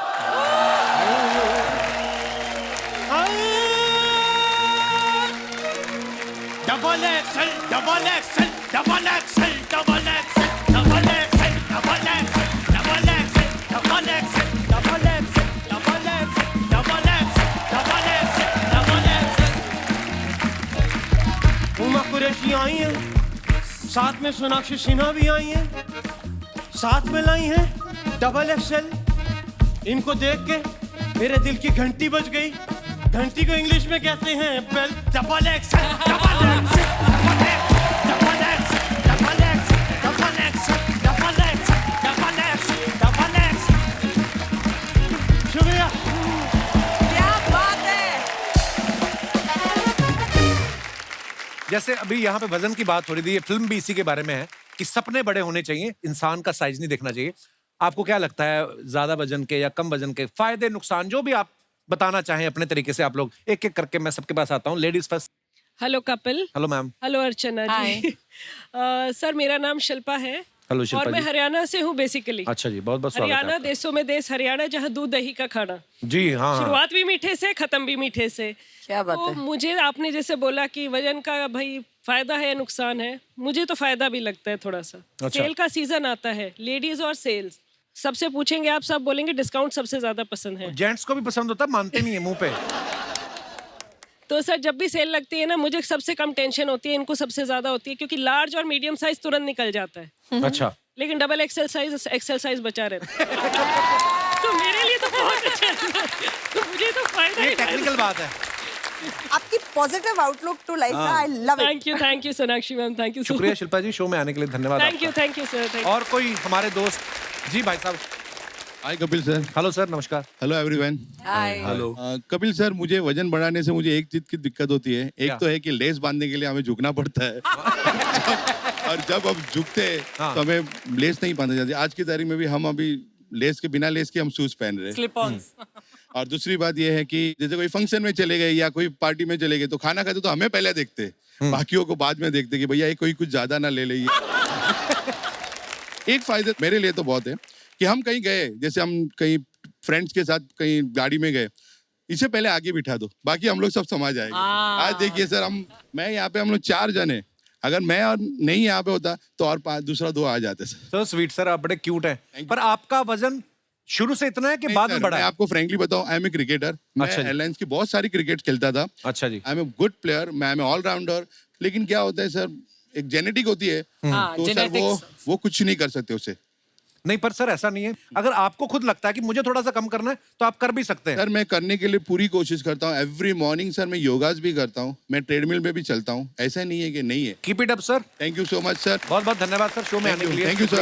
Double Excel, double Excel, double Excel, double Excel, double Excel, double Excel, double Excel, double Excel, double Excel, double Excel, double Excel, double Excel, double axel. Uma Qureshi आई हैं, साथ में सोनाक्षी सिन्हा भी आई हैं, साथ में लाई हैं डबल एक्सेल। इनको देख के मेरे दिल की घंटी बज गई। घंटी को इंग्लिश में कहते हैं bell. Double Excel, double Excel, double Excel, double Excel, double Excel, double Excel, double Excel, double XL. शुक्रिया। क्या बात है। जैसे अभी यहाँ पे वजन की बात हो रही थी, ये फिल्म भी इसी के बारे में है कि सपने बड़े होने चाहिए, इंसान का साइज नहीं देखना चाहिए। आपको क्या लगता है, ज्यादा वजन के या कम वजन के फायदे नुकसान जो भी आप बताना चाहें अपने तरीके से, आप लोग एक एक करके, मैं सबके पास आता हूँ। Ladies first. Hello Kapil. Hello ma'am. Hello Archana ji. Sir मेरा नाम शिल्पा है। हेलो शिल्पा और मैं जी। हरियाणा से हूँ बेसिकली। अच्छा जी, बहुत बहुत स्वागत है हरियाणा आपका। देशों में देश हरियाणा, जहाँ दूध दही का खाना। जी हाँ, हाँ। शुरुआत भी मीठे से, खत्म भी मीठे से। क्या बात तो है। मुझे आपने जैसे बोला कि वजन का भाई फायदा है या नुकसान है, मुझे तो फायदा भी लगता है थोड़ा सा। अच्छा। सेल का सीजन आता है, लेडीज और सेल्स, सबसे पूछेंगे आप, सब बोलेंगे डिस्काउंट सबसे ज्यादा पसंद है। जेंट्स को भी पसंद होता है, मानते नहीं है मुंह पे। तो सर जब भी सेल लगती है ना, मुझे सबसे कम टेंशन होती है, इनको सबसे ज्यादा होती है, क्योंकि लार्ज और मीडियम साइज तुरंत निकल जाता है। अच्छा। लेकिन डबल एक्सेल साइज बचा रहता है। तो मेरे लिए तो बहुत अच्छा है। तो मुझे तो फायदा ये ही टेक्निकल बात है। आपकी positive outlook to life, I love it. Thank you Sonakshi ma'am, thank you. शुक्रिया शिल्पा जी, शो में आने के लिए धन्यवाद। Thank you sir. और कोई हमारे दोस्त? जी भाई साहब। Hi Kapil sir. Hello sir, नमस्कार। Hello everyone. Hi. Hello. Kapil sir, मुझे वजन बढ़ाने से मुझे एक चीज की दिक्कत होती है। एक क्या? तो है कि लेस बांधने के लिए हमें झुकना पड़ता है। और जब हम झुकते हैं हाँ। तो हमें लेस नहीं बांधा जाती। आज की तारीख में भी हम अभी लेस के, बिना लेस के हम शूज पहन रहे हैं। Slip on. और दूसरी बात यह है कि जैसे कोई फंक्शन में चले गए या कोई पार्टी में चले गए, तो खाना खाते तो हमें पहले देखते, बाकियों को बाद में देखते कि भैया ये कोई कुछ ज्यादा ना ले ले। एक फायदा मेरे लिए तो बहुत है कि हम कहीं गए, जैसे हम कहीं फ्रेंड्स के साथ कहीं गाड़ी में गए, इसे पहले आगे बिठा दो, बाकी हम लोग सब समझ आएंगे। आज देखिए सर, मैं यहाँ पे, हम लोग 4 जन है, अगर मैं और नहीं यहाँ पे होता तो और दूसरा 2 आ जाते सर। सो स्वीट सर, आप बड़े क्यूट हैं। पर आपका वजन शुरू से इतना है कि बाद में बढ़ा? मैं आपको फ्रेंकली बताऊं, आई एम ए क्रिकेटर। मैं अच्छा जी। एयरलाइंस की बहुत सारी क्रिकेट खेलता था। अच्छा जी। I am a good player, मैं ऑलराउंडर। लेकिन क्या होता है सर, एक जेनेटिक होती है, तो सर वो कुछ नहीं कर सकते उसे। नहीं पर सर ऐसा नहीं है, अगर आपको खुद लगता है कि मुझे थोड़ा सा कम करना है तो आप कर भी सकते हैं। सर मैं करने के लिए पूरी कोशिश करता हूँ। एवरी मॉर्निंग सर मैं योगास भी करता हूँ, मैं ट्रेडमिल पे भी चलता हूँ, ऐसा नहीं है कि नहीं है। Keep it up sir. Thank you so much sir. बहुत बहुत धन्यवाद सर शो में आने के लिए। Thank you sir.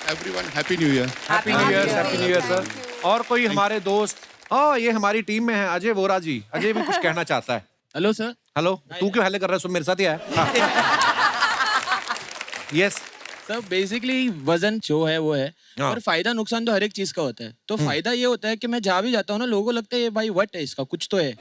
Everyone happy new year. Happy new year, happy new year sir. और कोई हमारे दोस्त, हाँ ये हमारी टीम में है अजय वोरा जी। अजय भी कुछ कहना चाहता है। Hello sir. हेलो, तू क्यों हेले कर रहा है? सब मेरे साथ ही आया। यस सर बेसिकली वजन जो है वो है, हाँ। और फायदा नुकसान तो हर एक चीज का होता है। तो फायदा ये होता है कि मैं जहाँ भी जाता हूँ ना, लोगों को लगता है ये भाई वट है, इसका कुछ तो है।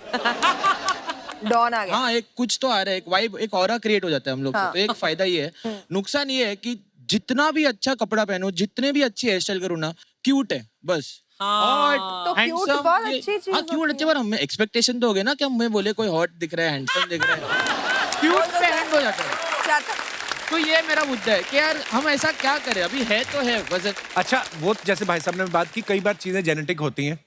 डॉन आ गया। हाँ, एक कुछ तो आ रहा है, एक वाइब, एक ऑरा क्रिएट हो जाता है हम लोग को। तो एक फायदा ये है। नुकसान ये है कि जितना भी अच्छा कपड़ा पहनो, जितने भी अच्छी हेयर स्टाइल करूँ ना, क्यूट है बस। तो क्यूट बहुत अच्छी चीज। हाँ क्यूट अच्छे, पर हमें एक्सपेक्टेशन तो हो गए ना कि हमें बोले कोई हॉट दिख रहा है, हैंडसम दिख रहा है, क्यूट पे एंड हो जाता है। तो ये मेरा मुद्दा है कि यार हम ऐसा क्या करें, अभी है तो है वजन। अच्छा, वो जैसे भाई साहब ने बात की, कई बार चीजें जेनेटिक होती हैं।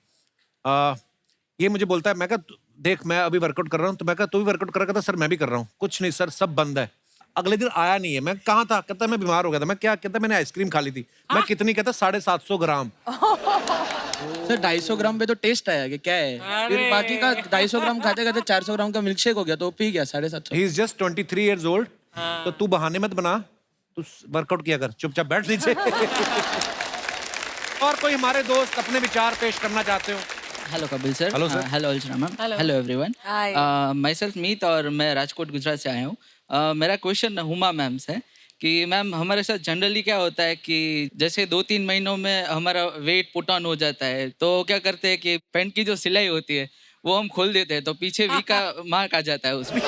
ये मुझे बोलता है, मैं कहा देख मैं अभी वर्कआउट कर रहा हूँ, तो मैं कहा तू भी वर्कआउट कर रहा था? सर मैं भी कर रहा हूँ। कुछ नहीं सर, सब बंद है। अगले दिन आया नहीं है। मैं कहाँ था? कहता मैं बीमार हो गया था। मैं क्या? कहता मैंने आइसक्रीम खा ली थी। मैं कितनी? कहता 750 ग्राम। सर 250 ग्राम पे तो टेस्ट आया कि क्या है, फिर बाकी का 250 ग्राम खाते खाते 400 ग्राम का मिल्क शेक हो गया, तो पी गया 750। He is just 23 years old। तो तू बहाने मत बना, तू वर्कआउट किया कर, चुपचाप बैठ नीचे। और कोई हमारे दोस्त अपने विचार पेश करना चाहते हो? Hello Kapil sir. Hello sir. Hello Archana ma'am. Hello. Hello everyone. Hi. Myself Meet और मैं राजकोट गुजरात से आया हूँ। मेरा क्वेश्चन हुमा मैम से कि मैम हमारे साथ जनरली क्या होता है कि जैसे 2-3 महीनों में हमारा वेट पुट ऑन हो जाता है, तो क्या करते हैं कि पैंट की जो सिलाई होती है वो हम खोल देते हैं, तो पीछे वी का मार्क आ जाता है उसमें।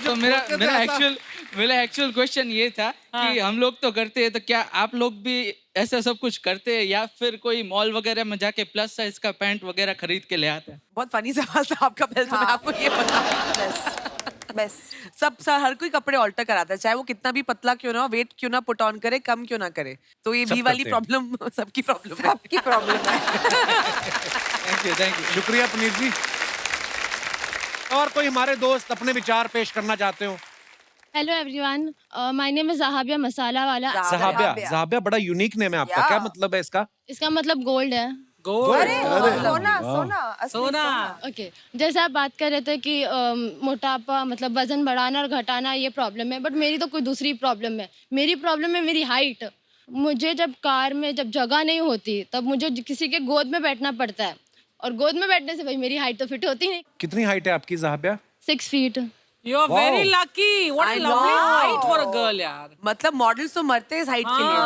तो मेरा एक्चुअल क्वेश्चन ये था कि हम लोग तो करते हैं, तो क्या आप लोग भी ऐसा सब कुछ करते हैं, या फिर कोई मॉल वगैरह में जाके प्लस साइज का पैंट वगैरह खरीद के ले आते हैं? बहुत फनी सवाल था आपका। पहले तो मैं आपको ये बता, बस सब हर कोई कपड़े ऑल्टर कराता है, चाहे वो कितना भी पतला क्यों ना हो, वेट क्यों ना पुट ऑन करे, कम क्यों ना करे। तो ये सब वी वाली करते हैं। प्रॉब्लम सबकी प्रॉब्लम है। सबकी प्रॉब्लम है। Thank you. शुक्रिया पुनीत जी। और कोई हमारे दोस्त अपने विचार पेश करना चाहते हो? Hello everyone, my name is Zahabiya Masalawala. Zahabiya. ज़हाबिया बड़ा यूनिक नेम है आपका। क्या मतलब है इसका? इसका मतलब गोल्ड है। अरे सोना सोना असली सोना। ओके, जैसे आप बात कर रहे थे कि मोटापा मतलब वजन बढ़ाना और घटाना ये प्रॉब्लम है, बट मेरी तो कोई दूसरी प्रॉब्लम है। मेरी प्रॉब्लम है मेरी हाइट। मुझे जब कार में जब जगह नहीं होती, तब मुझे किसी के गोद में बैठना पड़ता है, और गोद में बैठने से भाई मेरी हाइट तो फिट होती नहीं। कितनी हाइट है आपकी ज़हाबिया? 6 feet। You are very lucky. What a lovely height for a girl, यार. मतलब मॉडल्स तो मरते हैं इस हाइट के लिए।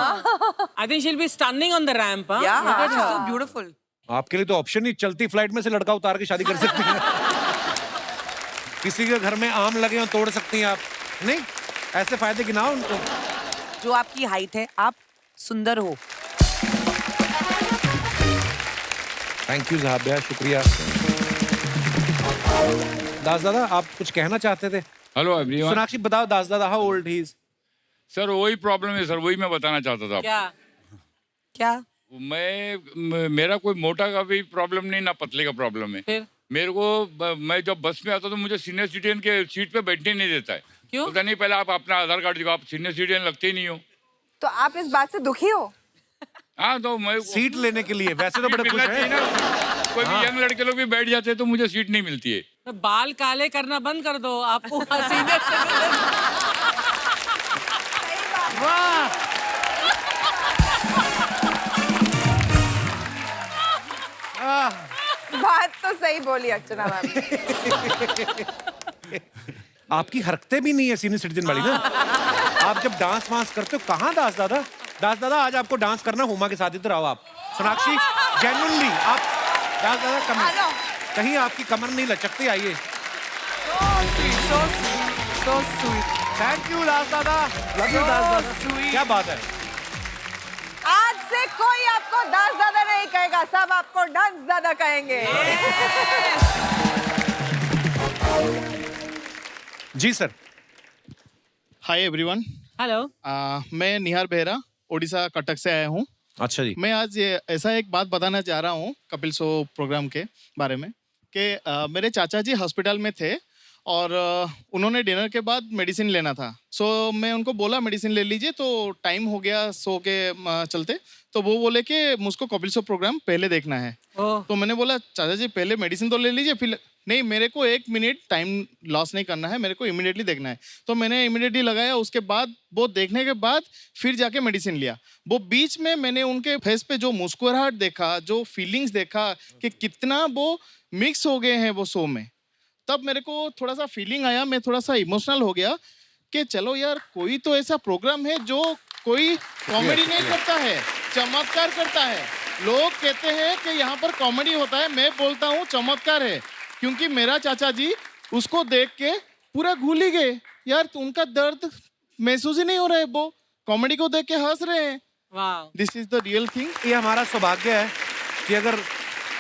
I think she'll be stunning on the ramp, huh? Yeah, she's so beautiful. आपके लिए तो ऑप्शन नहीं, चलती फ्लाइट में से लड़का उतार के शादी कर सकती हैं। किसी के घर में आम लगे हो तोड़ सकती हैं आप। नहीं, ऐसे फायदे गिनाओ उनको। जो आपकी हाइट है, आप सुंदर हो। थैंक यू ज़हाबिया, शुक्रिया। दास दादा, आप कुछ कहना चाहते थे? Hello everyone. सोनाक्षी बताओ दास दादा, how old he is? Sir वही प्रॉब्लम है सर, वही मैं बताना चाहता था। क्या? मेरा कोई मोटा का भी प्रॉब्लम नहीं, ना पतले का प्रॉब्लम है। फिर? मेरे को मैं जब बस में आता तो मुझे सीनियर सिटीजन के सीट पे बैठने नहीं देता है। क्यों? पता नहीं, पहले आप अपना आधार कार्ड दिखाओ, आप सीनियर सिटीजन लगते ही नहीं हो। तो आप इस बात से दुखी हो? हाँ, तो मैं सीट लेने के लिए वैसे तो बड़े खुश हैं। कोई भी यंग लड़के लोग भी बैठ जाते हैं तो मुझे सीट नहीं मिलती है। तो बाल काले करना बंद कर दो, आपको सीनियर वाह! बात तो सही बोली अर्चना मैम। आपकी हरकतें भी नहीं है सीनियर सिटीजन वाली ना। आप जब डांस वांस करते हो, कहाँ दास दादा? दास दादा आज आपको डांस करना, हुमा के साथ इधर आओ आप। सोनाक्षी जेन्युइनली आप दास दादा कमर, कहीं आपकी कमर नहीं लचकती, आइए। थैंक यू दास दादा, लव यू दास दादा। क्या बात है। आज से कोई आपको दास दादा नहीं कहेगा, सब आपको डांस दादा कहेंगे। जी सर। Hi everyone. हेलो। मैं निहार बेहरा ओडिशा कटक से आया हूँ। अच्छा जी। मैं आज ऐसा एक बात बताना चाह रहा हूँ कपिल शो प्रोग्राम के बारे में कि मेरे चाचा जी हॉस्पिटल में थे और उन्होंने डिनर के बाद मेडिसिन लेना था। सो मैं उनको बोला मेडिसिन ले लीजिए, तो टाइम हो गया सो के चलते। तो वो बोले कि मुझको कपिल शो प्रोग्राम पहले देखना है। तो मैंने बोला चाचा जी पहले मेडिसिन तो ले लीजिए, फिर नहीं मेरे को 1 मिनट टाइम लॉस नहीं करना है, मेरे को इमीडिएटली देखना है। तो मैंने इमीडिएटली लगाया, उसके बाद वो देखने के बाद फिर जाके मेडिसिन लिया। वो बीच में मैंने उनके फेस पे जो मुस्कुराहट देखा, जो फीलिंग्स देखा कि कितना वो मिक्स हो गए हैं वो शो में, तब मेरे को थोड़ा सा फीलिंग आया, मैं थोड़ा सा इमोशनल हो गया कि चलो यार कोई तो ऐसा प्रोग्राम है जो कोई कॉमेडी नहीं करता है, चमत्कार करता है। लोग कहते हैं कि यहाँ पर कॉमेडी होता है, मैं बोलता हूँ चमत्कार है, क्योंकि मेरा चाचा जी उसको देख के पूरा भूल ही गए यार, उनका दर्द महसूस ही नहीं हो रहा है, वो कॉमेडी को देख के हंस रहे हैं। This is the real thing. ये हमारा सौभाग्य है कि अगर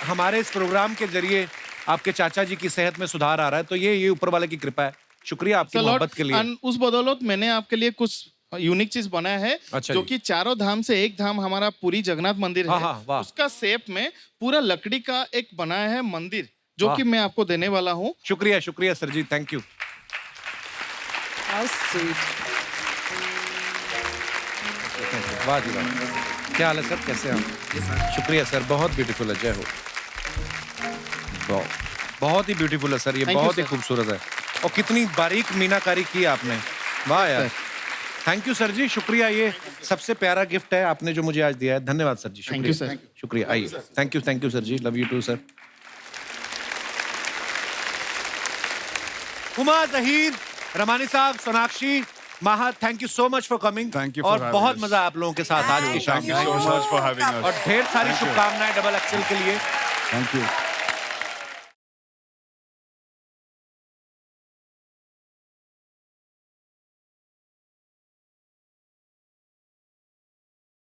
हमारे इस प्रोग्राम के जरिए आपके चाचा जी की सेहत में सुधार आ रहा है, तो ये ऊपर वाले की कृपा है। शुक्रिया आपकी मोहब्बत के लिए। उस बदौलत मैंने आपके लिए कुछ यूनिक चीज बनाया है। अच्छा जो जी। कि चारों धाम से एक धाम हमारा पूरी जगन्नाथ मंदिर है। वाह। उसका शेप में पूरा लकड़ी का एक बनाया है मंदिर, जो वाह। कि मैं आपको देने वाला हूँ। शुक्रिया शुक्रिया सर जी, थैंक यू। वाह जी वाह, क्या हाल है सर, कैसे हैं आप? शुक्रिया सर, बहुत ब्यूटीफुल है, जय हो। बहुत ही ब्यूटीफुल है सर, ये Thank you, बहुत ही sir. खूबसूरत है, और कितनी बारीक मीनाकारी की है आपने, वाह यार। थैंक यू सर जी, शुक्रिया। ये सबसे प्यारा गिफ्ट है आपने जो मुझे आज दिया है, धन्यवाद सर जी। Thank you, शुक्रिया sir. शुक्रिया, आइए। थैंक यू सर जी, love you too sir. Huma, Zaheer, Ramani साहब, Sonakshi, Maha, thank you so much for coming. Thank you for और having बहुत us. मजा आप लोगों के साथ आज की शाम Thank you so much for having us. और ढेर सारी Thank you. शुभकामनाएं डबल एक्सेल के लिए। Thank you.